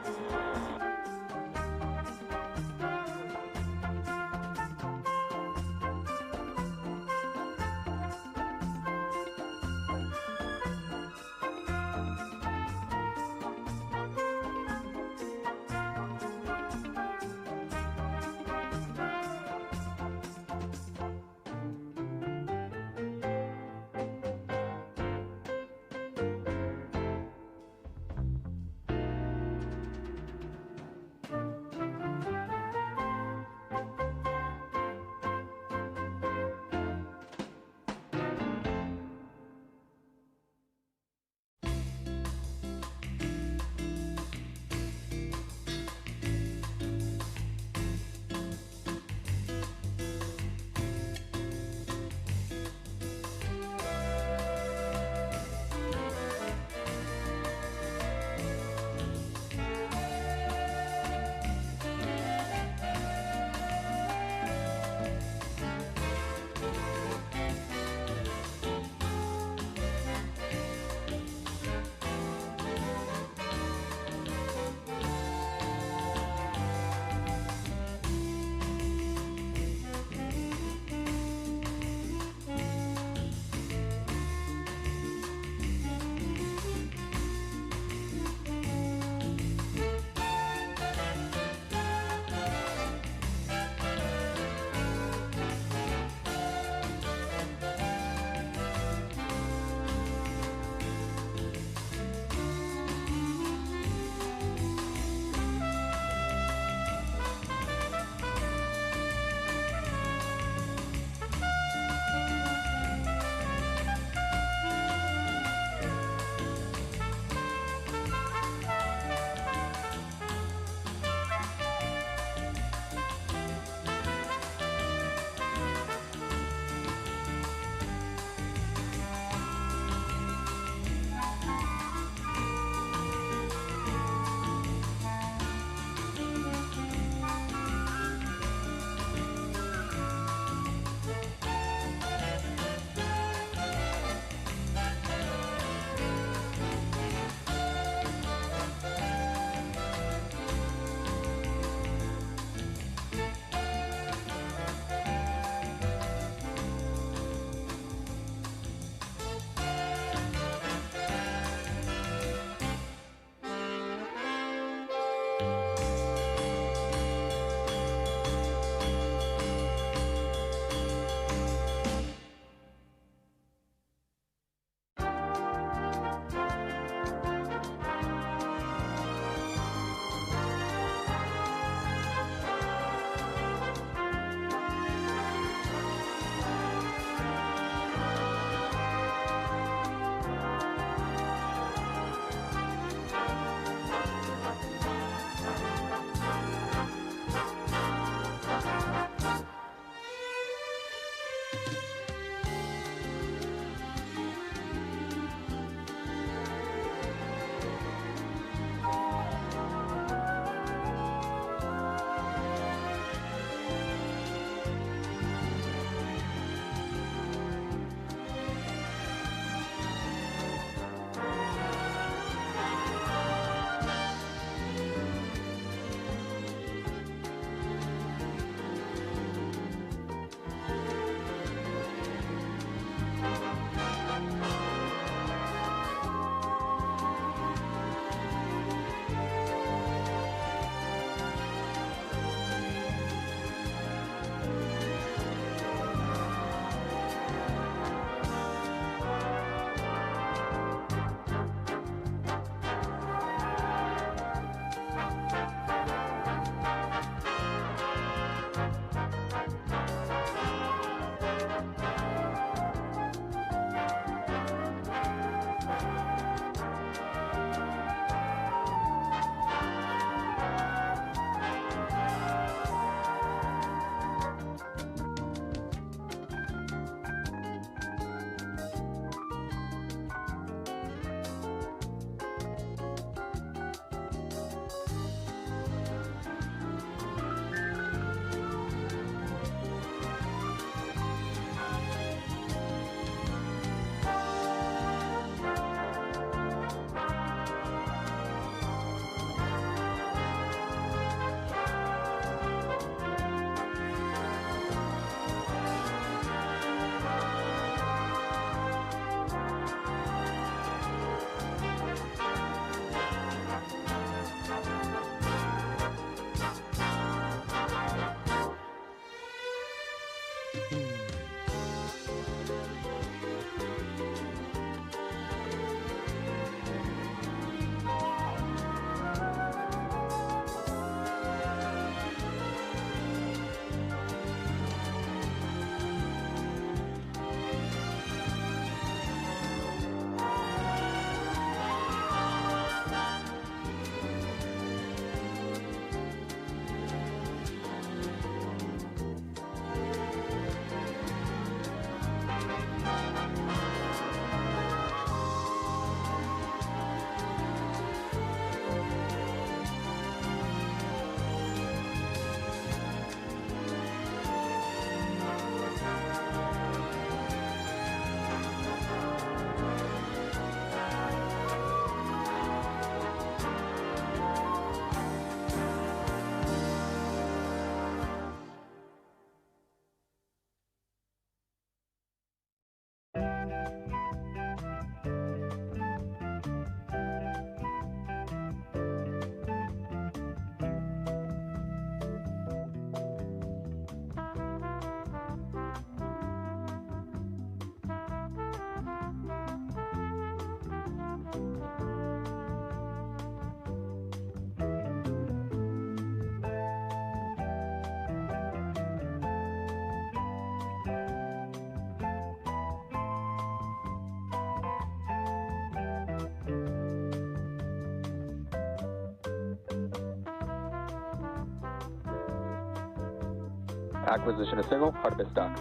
Speaker 5: Acquisition of signal, Artemis dock.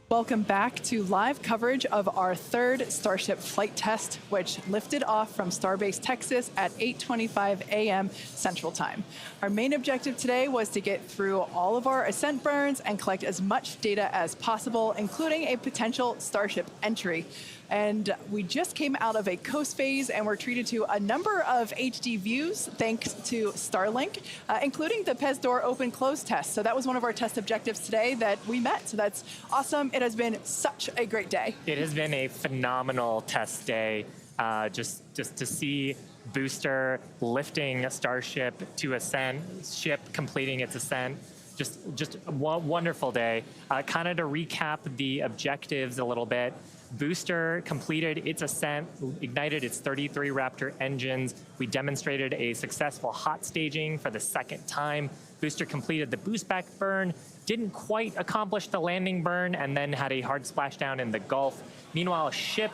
Speaker 1: Welcome back to live coverage of our third Starship flight test, which lifted off from Starbase, Texas at 8:25 a.m. Central Time. Our main objective today was to get through all of our ascent burns and collect as much data as possible, including a potential Starship entry. And we just came out of a coast phase and were treated to a number of HD views thanks to Starlink, including the PEZ door open-close test. So that was one of our test objectives today that we met. So that's awesome. It has been such a great day.
Speaker 2: It has been a phenomenal test day. Just to see booster lifting a Starship to ascent, ship completing its ascent. Just a wonderful day. Kind of to recap the objectives a little bit. Booster completed its ascent, ignited its 33 Raptor engines. We demonstrated a successful hot staging for the second time. Booster completed the boost back burn, didn't quite accomplish the landing burn, and then had a hard splashdown in the Gulf. Meanwhile, ship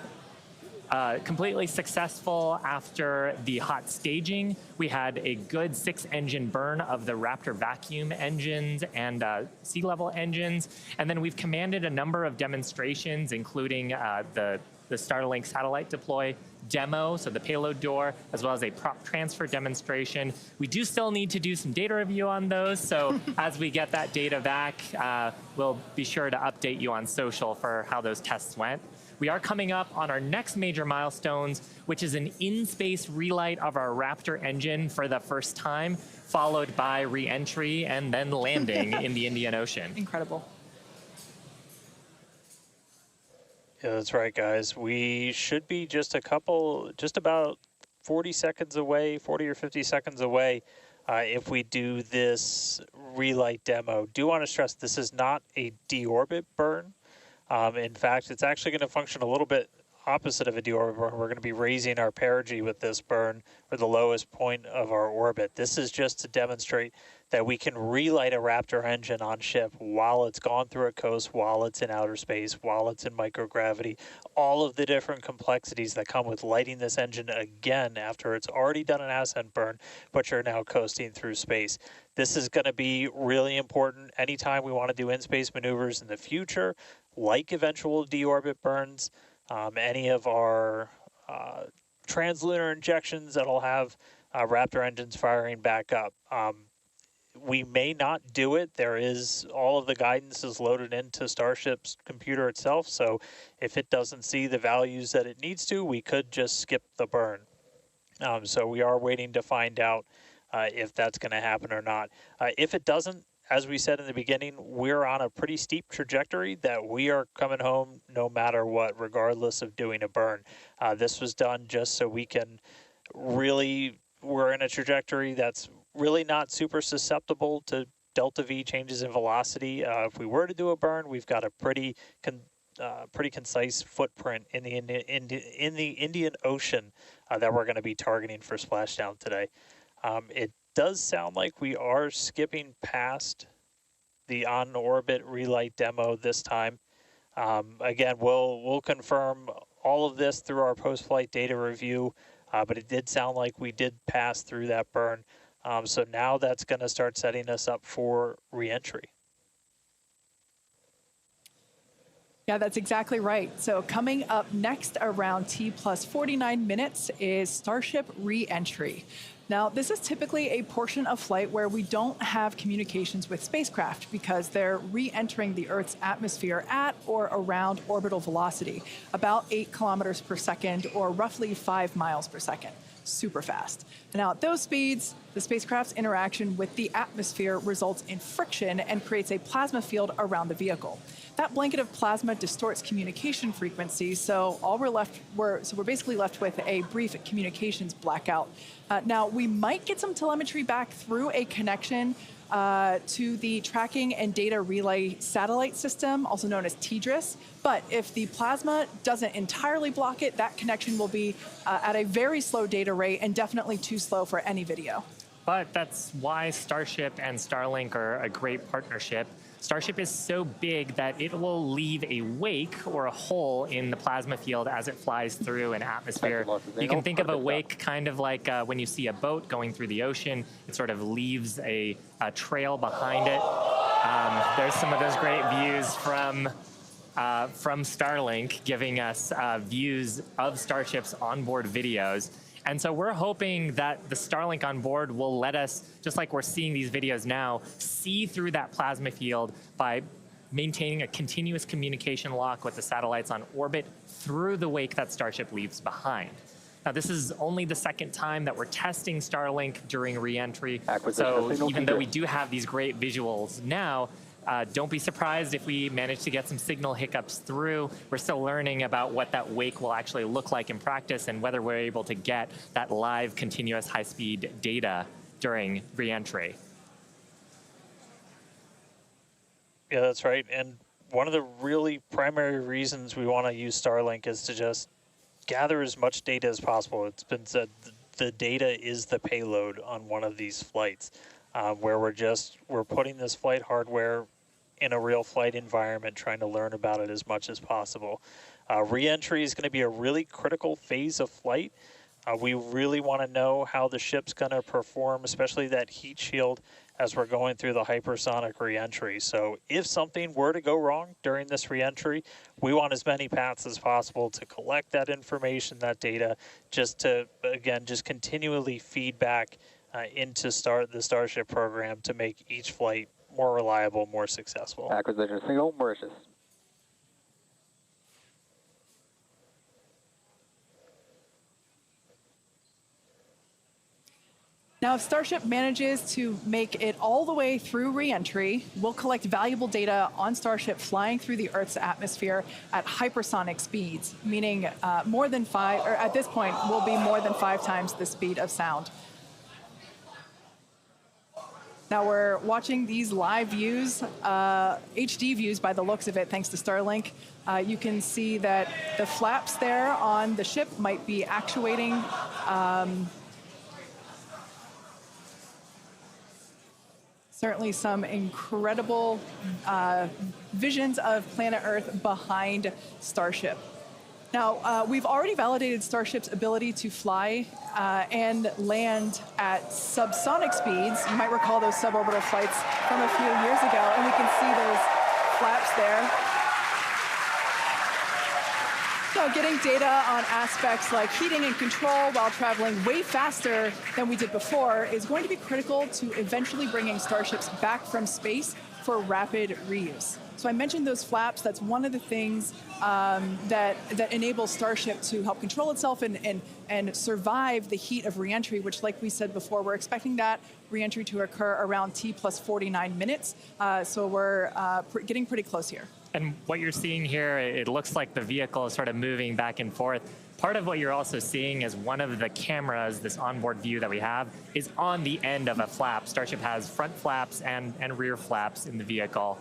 Speaker 2: completely successful after the hot staging. We had a good 6-engine burn of the Raptor vacuum engines and sea level engines. And then we've commanded a number of demonstrations, including the Starlink satellite deploy demo, so the payload door, as well as a prop transfer demonstration. We do still need to do some data review on those, so as we get that data back, we'll be sure to update you on social for how those tests went. We are coming up on our next major milestones, which is an in-space relight of our Raptor engine for the first time, followed by re-entry and then landing in the Indian Ocean.
Speaker 1: Incredible.
Speaker 3: Yeah, that's right, guys. We should be just about 40 seconds away, 40 or 50 seconds away if we do this relight demo. Do want to stress this is not a deorbit burn. In fact, it's actually going to function a little bit opposite of a deorbit burn. We're going to be raising our perigee with this burn, or the lowest point of our orbit. This is just to demonstrate that we can relight a Raptor engine on ship while it's gone through a coast, while it's in outer space, while it's in microgravity, all of the different complexities that come with lighting this engine again after it's already done an ascent burn, but you're now coasting through space. This is going to be really important anytime we want to do in-space maneuvers in the future, like eventual deorbit burns, any of our translunar injections that'll have Raptor engines firing back up. We may not do it. There is, all of the guidance is loaded into Starship's computer itself, so if it doesn't see the values that it needs to, we could just skip the burn. So we are waiting to find out if that's going to happen or not. If it doesn't, as we said in the beginning, we're on a pretty steep trajectory that we are coming home no matter what, regardless of doing a burn. This was done just so we can really, we're in a trajectory that's really not super susceptible to delta V changes in velocity. If we were to do a burn, we've got a pretty concise footprint in the Indian Ocean that we're going to be targeting for splashdown today. It does sound like we are skipping past the on-orbit relight demo this time. Again, we'll confirm all of this through our post-flight data review, but it did sound like we did pass through that burn. So now that's going to start setting us up for re-entry.
Speaker 1: Yeah, that's exactly right. So coming up next around T plus 49 minutes is Starship re-entry. Now, this is typically a portion of flight where we don't have communications with spacecraft because they're re-entering the Earth's atmosphere at or around orbital velocity, about 8 kilometers per second or roughly 5 miles per second. Super fast. Now, at those speeds, the spacecraft's interaction with the atmosphere results in friction and creates a plasma field around the vehicle. That blanket of plasma distorts communication frequencies, so we're basically left with a brief communications blackout. Now, we might get some telemetry back through a connection to the Tracking and Data Relay Satellite System, also known as TDRS. But if the plasma doesn't entirely block it, that connection will be at a very slow data rate and definitely too slow for any video.
Speaker 2: But that's why Starship and Starlink are a great partnership. Starship is so big that it will leave a wake or a hole in the plasma field as it flies through an atmosphere. You can think of a wake kind of like when you see a boat going through the ocean. It sort of leaves a trail behind it. There's some of those great views from Starlink giving us views of Starship's onboard videos. And so we're hoping that the Starlink on board will let us, just like we're seeing these videos now, see through that plasma field by maintaining a continuous communication lock with the satellites on orbit through the wake that Starship leaves behind. Now, this is only the second time that we're testing Starlink during re-entry. So even though we do have these great visuals now, don't be surprised if we manage to get some signal hiccups through. We're still learning about what that wake will actually look like in practice and whether we're able to get that live, continuous, high-speed data during re-entry.
Speaker 3: Yeah, that's right. And one of the really primary reasons we want to use Starlink is to just gather as much data as possible. It's been said the data is the payload on one of these flights. Where we're putting this flight hardware in a real flight environment, trying to learn about it as much as possible. Re-entry is going to be a really critical phase of flight. We really want to know how the ship's going to perform, especially that heat shield as we're going through the hypersonic re-entry. So if something were to go wrong during this re-entry, we want as many paths as possible to collect that information, that data, just to, again, just continually feed back into the Starship program to make each flight more reliable, more successful.
Speaker 5: Acquisition signal, Mauritius.
Speaker 1: Now, if Starship manages to make it all the way through re-entry, we'll collect valuable data on Starship flying through the Earth's atmosphere at hypersonic speeds, meaning more than 5, or at this point, will be more than 5 times the speed of sound. Now we're watching these live views, HD views by the looks of it, thanks to Starlink. You can see that the flaps there on the ship might be actuating. Certainly some incredible visions of planet Earth behind Starship. Now, we've already validated Starship's ability to fly and land at subsonic speeds. You might recall those suborbital flights from a few years ago, and we can see those flaps there. So getting data on aspects like heating and control while traveling way faster than we did before is going to be critical to eventually bringing Starships back from space for rapid reuse. So I mentioned those flaps. That's one of the things that enables Starship to help control itself and survive the heat of reentry, which, like we said before, we're expecting that reentry to occur around T plus 49 minutes. So we're getting pretty close here.
Speaker 2: And what you're seeing here, it looks like the vehicle is sort of moving back and forth. Part of what you're also seeing is one of the cameras, this onboard view that we have, is on the end of a flap. Starship has front flaps and rear flaps in the vehicle.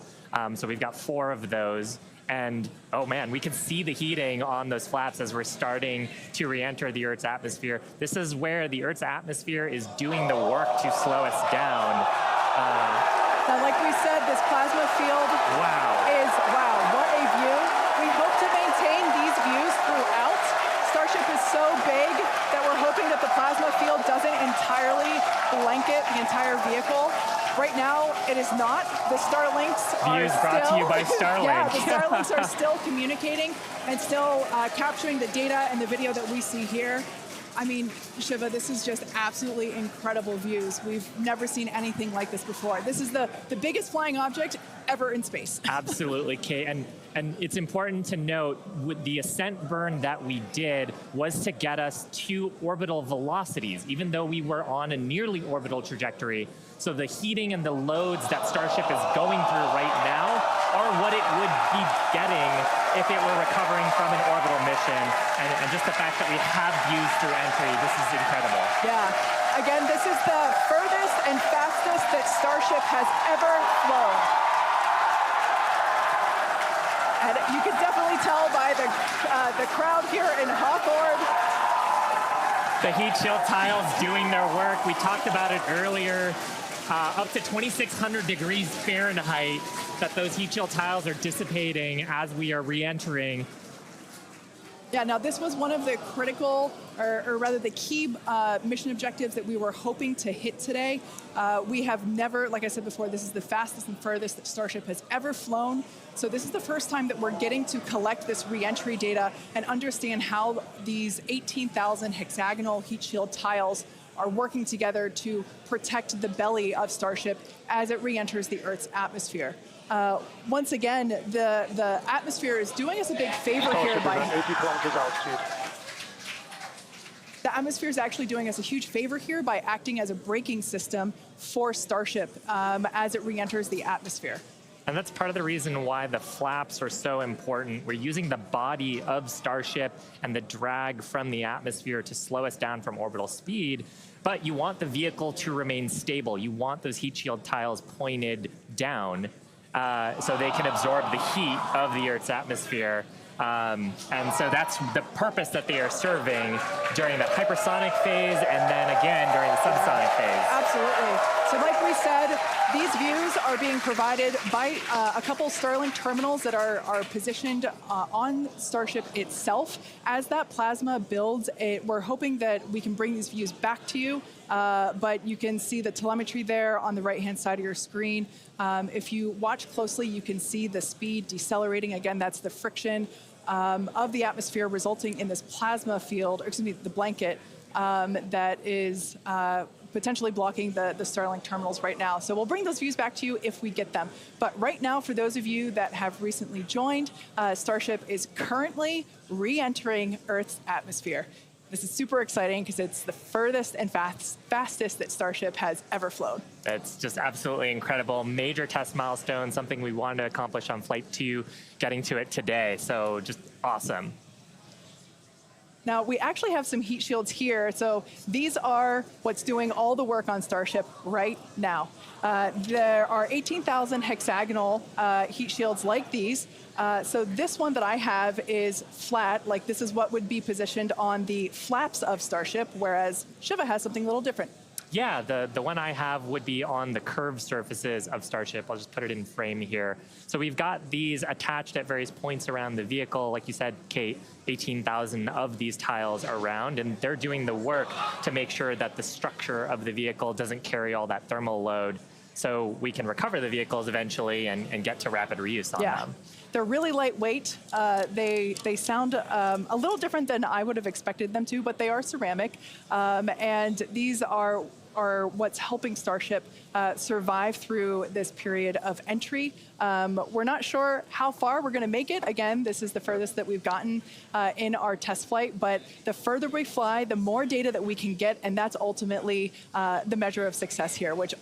Speaker 2: So we've got 4 of those. And oh man, we can see the heating on those flaps as we're starting to re-enter the Earth's atmosphere. This is where the Earth's atmosphere is doing the work to slow us down.
Speaker 1: Now, like we said, this plasma field is, wow, what a view. We hope to maintain these views throughout. Starship is so big that we're hoping that the plasma field doesn't entirely blanket the entire vehicle. Right now, it is not. The Starlinks are
Speaker 2: Views brought to you by Starlink.
Speaker 1: Yeah, the Starlinks are still communicating and still capturing the data and the video that we see here. I mean, Shiva, this is just absolutely incredible views. We've never seen anything like this before. This is the biggest flying object ever in space.
Speaker 2: Absolutely, Kate. And it's important to note, with the ascent burn that we did was to get us to orbital velocities, even though we were on a nearly orbital trajectory. So the heating and the loads that Starship is going through right now are what it would be getting if it were recovering from an orbital mission. And just the fact that we have views through entry, this is incredible.
Speaker 1: Yeah. Again, this is the furthest and fastest that Starship has ever flown. And you can definitely tell by the crowd here in Hawthorne.
Speaker 2: The heat shield tiles doing their work. We talked about it earlier. Up to 2,600 degrees Fahrenheit that those heat shield tiles are dissipating as we are re-entering.
Speaker 1: Yeah, now this was one of the critical, or rather the key mission objectives that we were hoping to hit today. We have never, like I said before, this is the fastest and furthest that Starship has ever flown. So this is the first time that we're getting to collect this re-entry data and understand how these 18,000 hexagonal heat shield tiles are working together to protect the belly of Starship as it re-enters the Earth's atmosphere. Once again, the atmosphere is doing us a big favor here by
Speaker 4: 80 kilometers altitude.
Speaker 1: the atmosphere is actually doing us a huge favor here by acting as a braking system for Starship as it re-enters the atmosphere.
Speaker 2: And that's part of the reason why the flaps are so important. We're using the body of Starship and the drag from the atmosphere to slow us down from orbital speed, but you want the vehicle to remain stable. You want those heat shield tiles pointed down so they can absorb the heat of the Earth's atmosphere. And so that's the purpose that they are serving during the hypersonic phase and then again during the subsonic phase.
Speaker 1: Absolutely. So like we said, these views are being provided by a couple Starlink terminals that are positioned on Starship itself. As that plasma builds, we're hoping that we can bring these views back to you, but you can see the telemetry there on the right-hand side of your screen. If you watch closely, you can see the speed decelerating. Again, that's the friction of the atmosphere resulting in this plasma field, or excuse me, the blanket that is potentially blocking the Starlink terminals right now. So we'll bring those views back to you if we get them. But right now, for those of you that have recently joined, Starship is currently re-entering Earth's atmosphere. This is super exciting because it's the furthest and fastest that Starship has ever flown.
Speaker 2: It's just absolutely incredible. Major test milestone, something we wanted to accomplish on Flight 2, getting to it today. So just awesome.
Speaker 1: Now, we actually have some heat shields here. So these are what's doing all the work on Starship right now. There are 18,000 hexagonal heat shields like these. So this one that I have is flat, like this is what would be positioned on the flaps of Starship, whereas Shiva has something a little different.
Speaker 2: Yeah, the one I have would be on the curved surfaces of Starship. I'll just put it in frame here. So we've got these attached at various points around the vehicle. Like you said, Kate, 18,000 of these tiles around, and they're doing the work to make sure that the structure of the vehicle doesn't carry all that thermal load, so we can recover the vehicles eventually and get to rapid reuse on them.
Speaker 1: They're really lightweight. They sound a little different than I would have expected them to, but they are ceramic. And these are what's helping Starship survive through this period of entry. We're not sure how far we're going to make it. Again, this is the furthest that we've gotten in our test flight, but the further we fly, the more data that we can get, and that's ultimately the measure of success here, which,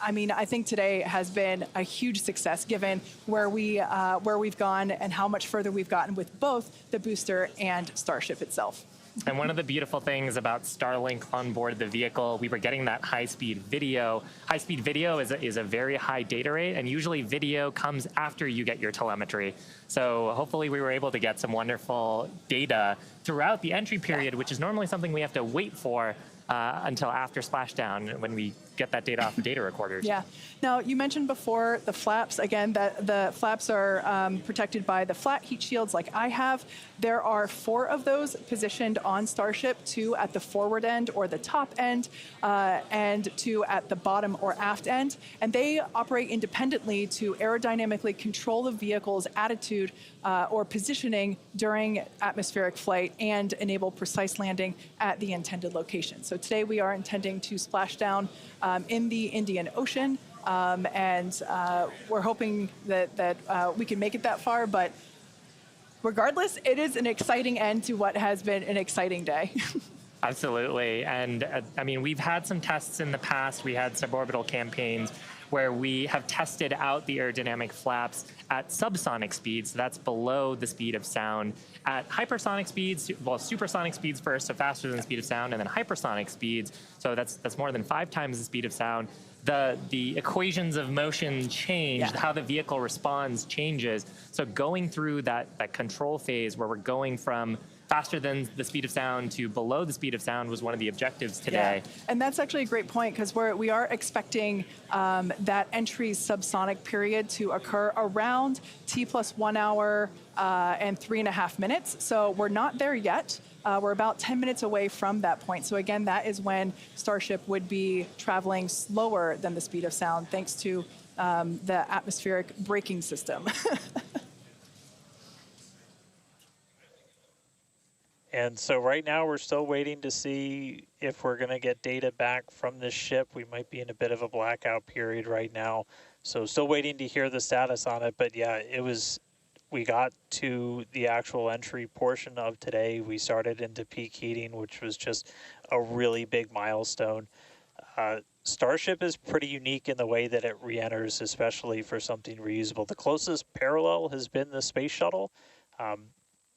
Speaker 1: I mean, I think today has been a huge success given where we've gone and how much further we've gotten with both the booster and Starship itself.
Speaker 2: And one of the beautiful things about Starlink on board the vehicle, we were getting that high-speed video. High-speed video is a very high data rate, and usually video comes after you get your telemetry. So hopefully we were able to get some wonderful data throughout the entry period, which is normally something we have to wait for. until after splashdown when we get that data off the data recorders.
Speaker 1: Yeah. Now, you mentioned before the flaps. Again, that the flaps are protected by the flat heat shields like I have. There are 4 of those positioned on Starship, 2 at the forward end or the top end, and 2 at the bottom or aft end. And they operate independently to aerodynamically control the vehicle's attitude or positioning during atmospheric flight and enable precise landing at the intended location. So today we are intending to splash down in the Indian Ocean, and we're hoping that we can make it that far, but regardless, it is an exciting end to what has been an exciting day.
Speaker 2: Absolutely, and I mean, we've had some tests in the past. We had suborbital campaigns where we have tested out the aerodynamic flaps at subsonic speeds, so that's below the speed of sound. At hypersonic speeds, well, supersonic speeds first, so faster than the speed of sound, and then hypersonic speeds, so that's more than 5 times the speed of sound. The equations of motion change, how the vehicle responds changes. So going through that control phase where we're going from faster than the speed of sound to below the speed of sound was one of the objectives today.
Speaker 1: Yeah. And that's actually a great point, because we are expecting that entry subsonic period to occur around T plus 1 hour and 3.5 minutes. So we're not there yet. We're about 10 minutes away from that point. So again, that is when Starship would be traveling slower than the speed of sound, thanks to the atmospheric braking system.
Speaker 3: And so right now we're still waiting to see if we're going to get data back from this ship. We might be in a bit of a blackout period right now. So still waiting to hear the status on it. But yeah, we got to the actual entry portion of today. We started into peak heating, which was just a really big milestone. Starship is pretty unique in the way that it re-enters, especially for something reusable. The closest parallel has been the space shuttle.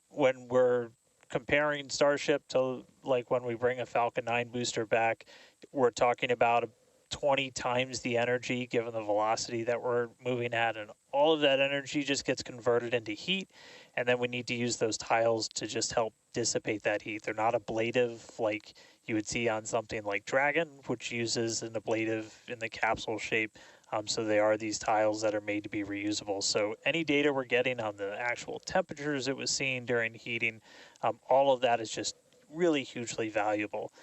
Speaker 3: When we're comparing Starship to like when we bring a Falcon 9 booster back, we're talking about 20 times the energy given the velocity that we're moving at, and all of that energy just gets converted into heat, and then we need to use those tiles to just help dissipate that heat. They're not ablative like you would see on something like Dragon, which uses an ablative in the capsule shape. So they are these tiles that are made to be reusable. So any data we're getting on the actual temperatures it was seeing during heating, all of that is just really hugely valuable.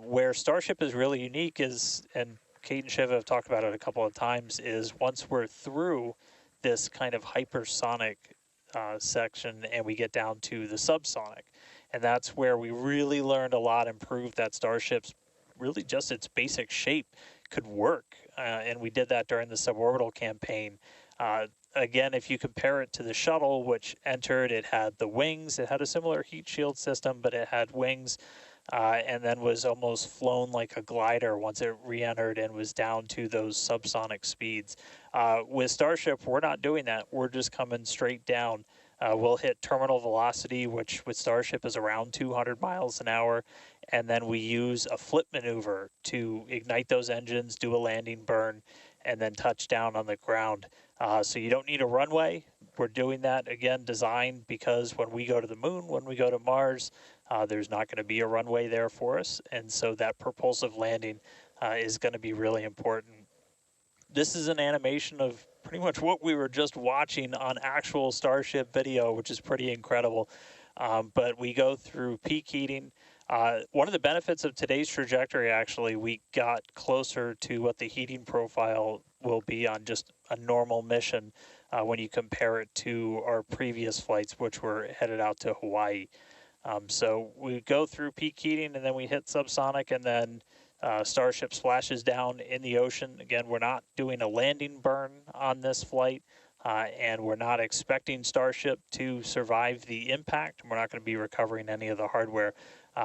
Speaker 3: Where Starship is really unique is, and Kate and Shiv have talked about it a couple of times, is once we're through this kind of hypersonic section and we get down to the subsonic. And that's where we really learned a lot and proved that Starship's really just its basic shape could work. And we did that during the suborbital campaign. Again, if you compare it to the shuttle, which entered, it had the wings, it had a similar heat shield system, but it had wings, and then was almost flown like a glider once it re-entered and was down to those subsonic speeds. With Starship, we're not doing that. We're just coming straight down. We'll hit terminal velocity, which with Starship is around 200 miles an hour, and then we use a flip maneuver to ignite those engines, do a landing burn, and then touch down on the ground. So you don't need a runway. We're doing that, again, designed because when we go to the moon, when we go to Mars, there's not going to be a runway there for us, and so that propulsive landing is going to be really important. This is an animation of pretty much what we were just watching on actual Starship video, which is pretty incredible. But we go through peak heating. One of the benefits of today's trajectory, actually, we got closer to what the heating profile will be on just a normal mission when you compare it to our previous flights, which were headed out to Hawaii. So we go through peak heating, and then we hit subsonic, and then Starship splashes down in the ocean. Again, we're not doing a landing burn on this flight, and we're not expecting Starship to survive the impact. We're not going to be recovering any of the hardware.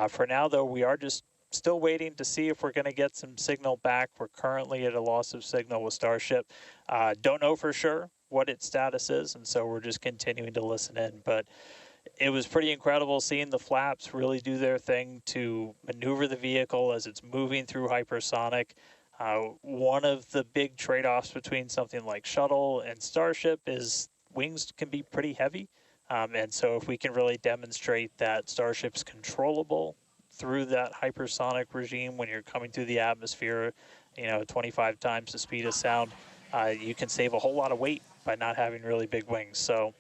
Speaker 3: For now, though, we are just still waiting to see if we're going to get some signal back. We're currently at a loss of signal with Starship. Don't know for sure what its status is, and so we're just continuing to listen in. But it was pretty incredible seeing the flaps really do their thing to maneuver the vehicle as it's moving through hypersonic. One of the big trade-offs between something like shuttle and Starship is wings can be pretty heavy. And so if we can really demonstrate that Starship's controllable through that hypersonic regime when you're coming through the atmosphere, 25 times the speed of sound, you can save a whole lot of weight by not having really big wings. So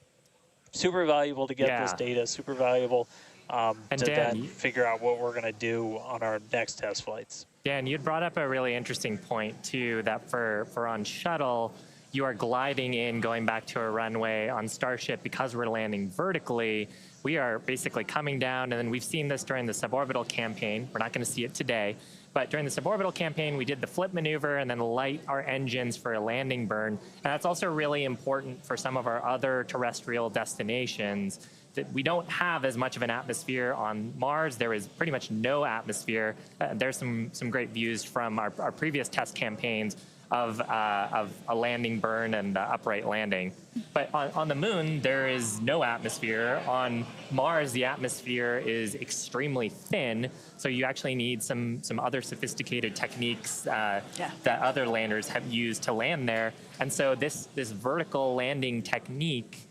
Speaker 3: super valuable to get this data, super valuable
Speaker 2: And
Speaker 3: to
Speaker 2: Dan,
Speaker 3: then figure out what we're going to do on our next test flights.
Speaker 2: Dan, you'd brought up a really interesting point too, that for on shuttle, you are gliding in, going back to a runway. On Starship, because we're landing vertically, we are basically coming down, and then we've seen this during the suborbital campaign. We're not going to see it today, but during the suborbital campaign, we did the flip maneuver and then light our engines for a landing burn. And that's also really important for some of our other terrestrial destinations, that we don't have as much of an atmosphere on Mars. There is pretty much no atmosphere. There's some great views from our previous test campaigns of a landing burn and upright landing. But on the moon, there is no atmosphere. On Mars, the atmosphere is extremely thin, so you actually need some other sophisticated techniques that other landers have used to land there. And so this vertical landing technique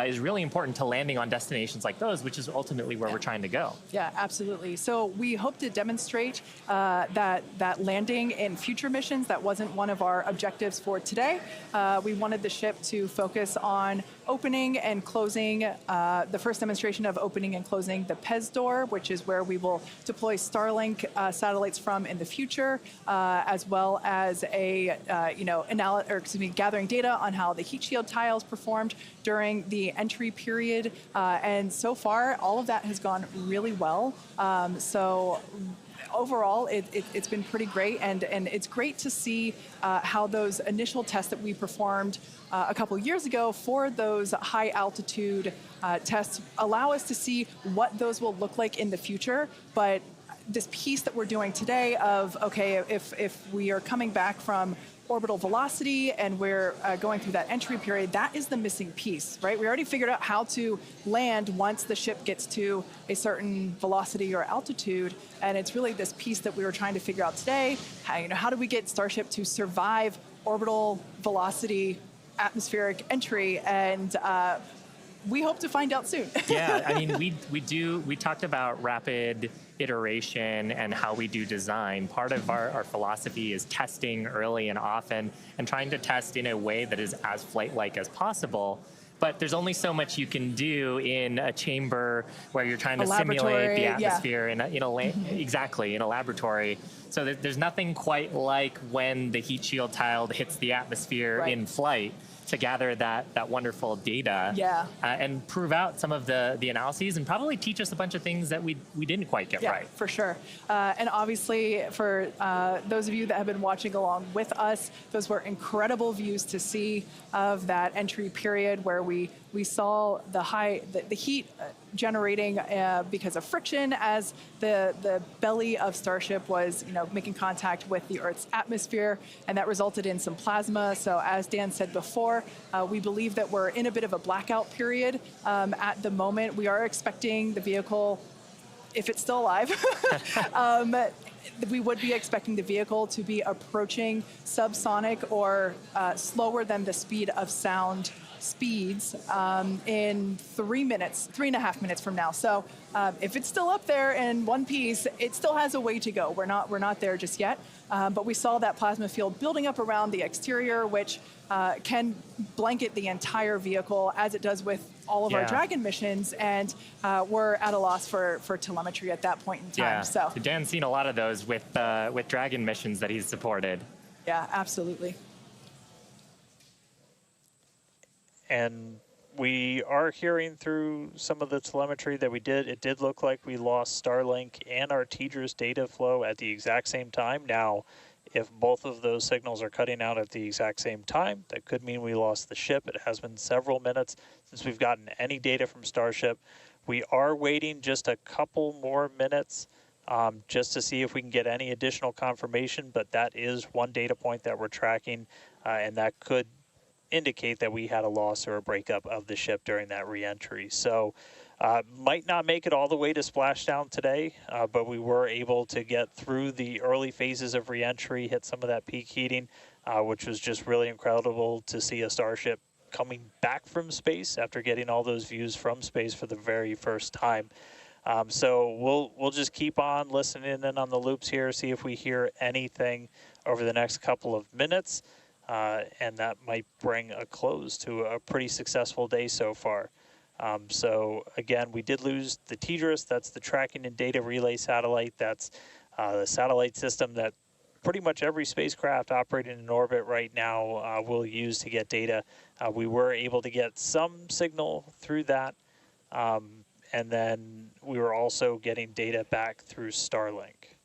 Speaker 2: is really important to landing on destinations like those, which is ultimately where we're trying to go.
Speaker 1: Yeah, absolutely. So we hope to demonstrate that landing in future missions. That wasn't one of our objectives for today. We wanted the ship to focus on opening and closing, the first demonstration of opening and closing the PEZ door, which is where we will deploy Starlink satellites from in the future, as well as a gathering data on how the heat shield tiles performed during the entry period. And so far, all of that has gone really well. So overall, it's been pretty great, and it's great to see how those initial tests that we performed a couple years ago for those high altitude tests allow us to see what those will look like in the future. But this piece that we're doing today of, okay, if we are coming back from orbital velocity and we're going through that entry period, that is the missing piece, right? We already figured out how to land once the ship gets to a certain velocity or altitude, and it's really this piece that we were trying to figure out today. How do we get Starship to survive orbital velocity atmospheric entry? And we hope to find out soon.
Speaker 2: Yeah, I mean, we talked about rapid iteration and how we do design. Part of our philosophy is testing early and often and trying to test in a way that is as flight-like as possible. But there's only so much you can do in a chamber where you're trying to simulate the atmosphere in a laboratory. So there's nothing quite like when the heat shield tile hits the atmosphere in flight to gather that wonderful data and prove out some of the analyses and probably teach us a bunch of things that we didn't quite get right.
Speaker 1: For sure. And obviously, for those of you that have been watching along with us, those were incredible views to see of that entry period where we saw the heat generating because of friction as the belly of Starship was making contact with the Earth's atmosphere, and that resulted in some plasma. So as Dan said before, we believe that we're in a bit of a blackout period at the moment. We are expecting the vehicle, if it's still alive, we would be expecting the vehicle to be approaching subsonic or slower than the speed of sound speeds in 3.5 minutes from now. So if it's still up there in one piece, it still has a way to go. We're not there just yet. But we saw that plasma field building up around the exterior, which can blanket the entire vehicle, as it does with all of our Dragon missions, and we're at a loss for telemetry at that point in time.
Speaker 2: Yeah.
Speaker 1: So
Speaker 2: Dan's seen a lot of those with Dragon missions that he's supported.
Speaker 1: Yeah, absolutely.
Speaker 3: And we are hearing through some of the telemetry that it did look like we lost Starlink and our TDRS data flow at the exact same time. Now, if both of those signals are cutting out at the exact same time, that could mean we lost the ship. It has been several minutes since we've gotten any data from Starship. We are waiting just a couple more minutes just to see if we can get any additional confirmation, but that is one data point that we're tracking, and that could indicate that we had a loss or a breakup of the ship during that re-entry. So might not make it all the way to splashdown today, but we were able to get through the early phases of re-entry, hit some of that peak heating, which was just really incredible to see a Starship coming back from space after getting all those views from space for the very first time. So we'll just keep on listening in on the loops here, see if we hear anything over the next couple of minutes, and that might bring a close to a pretty successful day so far. So again, we did lose the TDRS. That's the tracking and data relay satellite. That's the satellite system that pretty much every spacecraft operating in orbit right now will use to get data. We were able to get some signal through that, and then we were also getting data back through Starlink.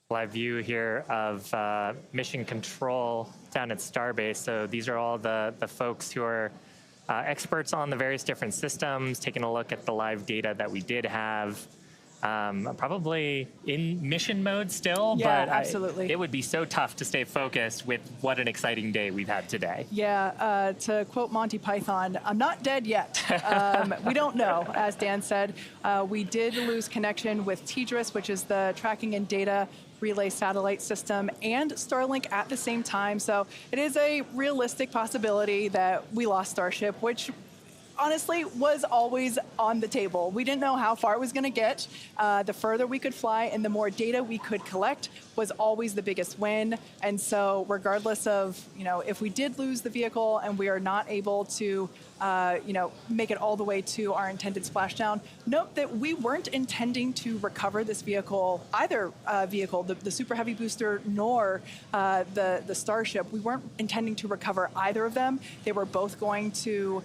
Speaker 2: Live view here of mission control down at Starbase. So these are all the folks who are experts on the various different systems, taking a look at the live data that we did have. Probably in mission mode still,
Speaker 1: Yeah,
Speaker 2: but
Speaker 1: absolutely.
Speaker 2: It would be so tough to stay focused with what an exciting day we've had today.
Speaker 1: Yeah, to quote Monty Python, I'm not dead yet. We don't know, as Dan said. We did lose connection with TDRS, which is the tracking and data relay satellite system, and Starlink at the same time. So it is a realistic possibility that we lost Starship, which honestly was always on the table. We didn't know how far it was going to get. The further we could fly and the more data we could collect was always the biggest win. And so regardless of, if we did lose the vehicle and we are not able to, make it all the way to our intended splashdown, note that we weren't intending to recover this vehicle, either vehicle, the Super Heavy booster nor the Starship. We weren't intending to recover either of them. They were both going to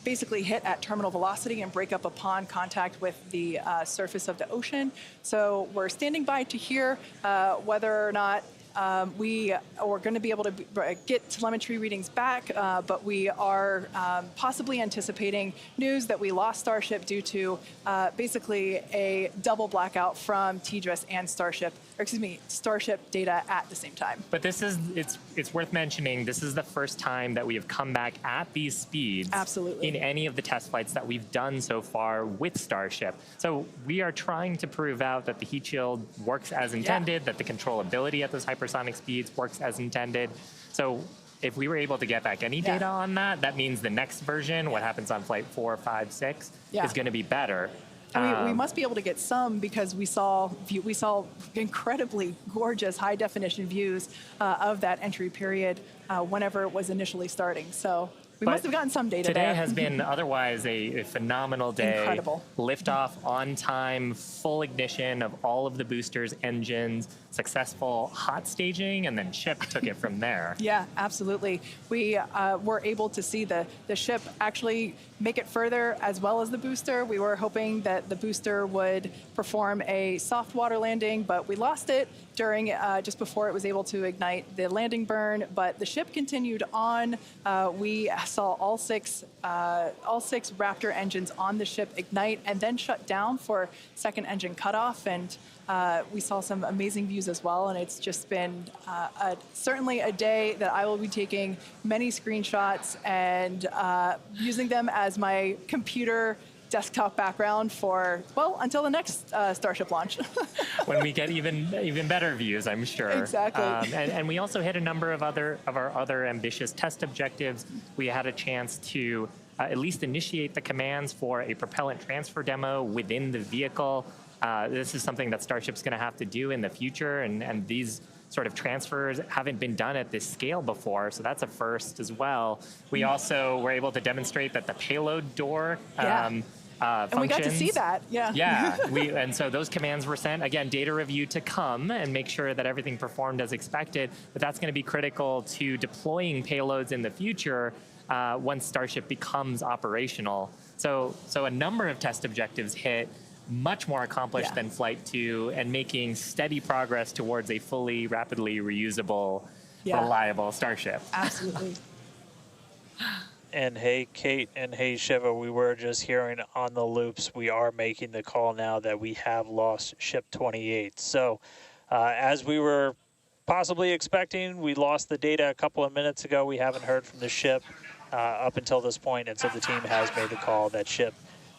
Speaker 1: basically hit at terminal velocity and break up upon contact with the surface of the ocean. So we're standing by to hear whether or not we are going to be able to get telemetry readings back, but we are possibly anticipating news that we lost Starship due to basically a double blackout from TDRS and Starship data at the same time.
Speaker 2: But this is, it's worth mentioning, this is the first time that we have come back at these speeds
Speaker 1: Absolutely.
Speaker 2: in any of the test flights that we've done so far with Starship. So we are trying to prove out that the heat shield works as intended, that the controllability at those hypersonic speeds works as intended. So if we were able to get back any data on that, that means the next version, what happens on flight 4, 5, 6, is going to be better.
Speaker 1: We must be able to get some because we saw incredibly gorgeous high definition views of that entry period whenever it was initially starting. So we must have gotten some data
Speaker 2: today
Speaker 1: there.
Speaker 2: has been otherwise a phenomenal day.
Speaker 1: Incredible.
Speaker 2: Liftoff on time, full ignition of all of the boosters, engines, successful hot staging, and then ship took it from there.
Speaker 1: Yeah, absolutely. We were able to see the ship actually make it further as well as the booster. We were hoping that the booster would perform a soft water landing, but we lost it during just before it was able to ignite the landing burn. But the ship continued on. We saw all six Raptor engines on the ship ignite and then shut down for second engine cutoff. And we saw some amazing views as well, and it's just been certainly a day that I will be taking many screenshots and using them as my computer desktop background for, well, until the next Starship launch.
Speaker 2: When we get even better views, I'm sure.
Speaker 1: Exactly.
Speaker 2: And we also hit a number of our other ambitious test objectives. We had a chance to at least initiate the commands for a propellant transfer demo within the vehicle. This is something that Starship's going to have to do in the future, and these sort of transfers haven't been done at this scale before, so that's a first as well. We also were able to demonstrate that the payload door functions.
Speaker 1: And we got to see that, yeah.
Speaker 2: Yeah, and so those commands were sent. Again, data review to come and make sure that everything performed as expected, but that's going to be critical to deploying payloads in the future once Starship becomes operational. So a number of test objectives hit, much more accomplished than Flight 2, and making steady progress towards a fully, rapidly reusable, reliable Starship.
Speaker 1: Absolutely.
Speaker 3: And hey, Kate, and hey, Shiva, we were just hearing on the loops, we are making the call now that we have lost Ship 28. So as we were possibly expecting, we lost the data a couple of minutes ago. We haven't heard from the ship up until this point, and so the team has made the call that ship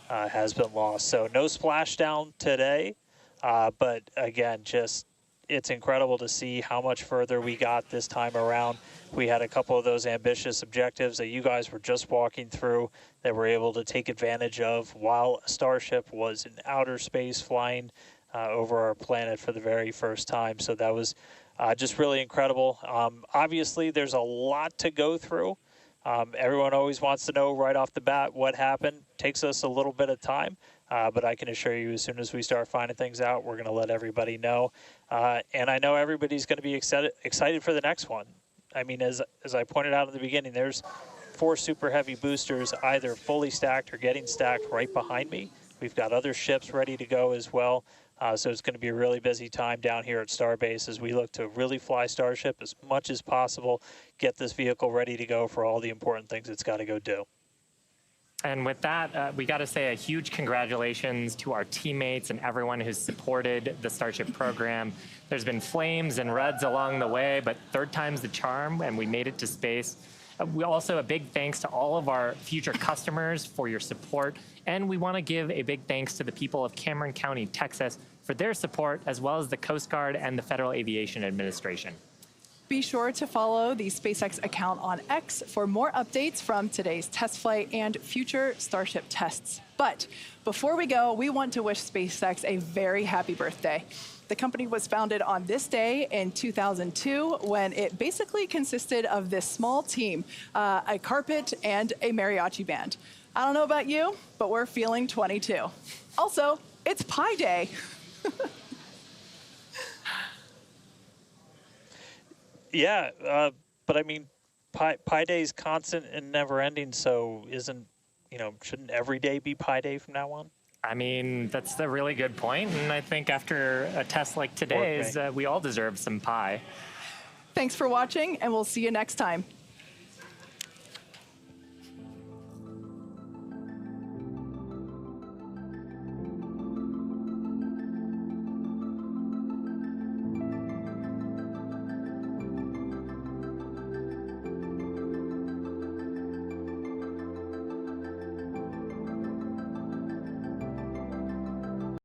Speaker 3: has been lost. So no splashdown today, but again, just it's incredible to see how much further we got this time around. We had a couple of those ambitious objectives that you guys were just walking through that we're able to take advantage of while Starship was in outer space flying over our planet for the very first time. So that was just really incredible. Obviously, there's a lot to go through. Everyone always wants to know right off the bat what happened. Takes us a little bit of time, but I can assure you as soon as we start finding things out, we're going to let everybody know. And I know everybody's going to be excited for the next one. I mean, as I pointed out in the beginning, there's 4 Super Heavy boosters either fully stacked or getting stacked right behind me. We've got other ships ready to go as well. So it's going to be a really busy time down here at Starbase as we look to really fly Starship as much as possible, get this vehicle ready to go for all the important things it's got to go do.
Speaker 2: And with that, we got to say a huge congratulations to our teammates and everyone who's supported the Starship program. There's been flames and reds along the way, but third time's the charm, and we made it to space. We also a big thanks to all of our future customers for your support. And we want to give a big thanks to the people of Cameron County, Texas, for their support, as well as the Coast Guard and the Federal Aviation Administration.
Speaker 1: Be sure to follow the SpaceX account on X for more updates from today's test flight and future Starship tests. But before we go, we want to wish SpaceX a very happy birthday. The company was founded on this day in 2002 when it basically consisted of this small team, a carpet and a mariachi band. I don't know about you, but we're feeling 22. Also, it's Pi Day.
Speaker 3: Yeah, but I mean, Pi Day is constant and never ending, so shouldn't every day be Pi Day from now on?
Speaker 2: I mean, that's a really good point, and I think after a test like today's, we all deserve some pie.
Speaker 1: Thanks for watching, and we'll see you next time.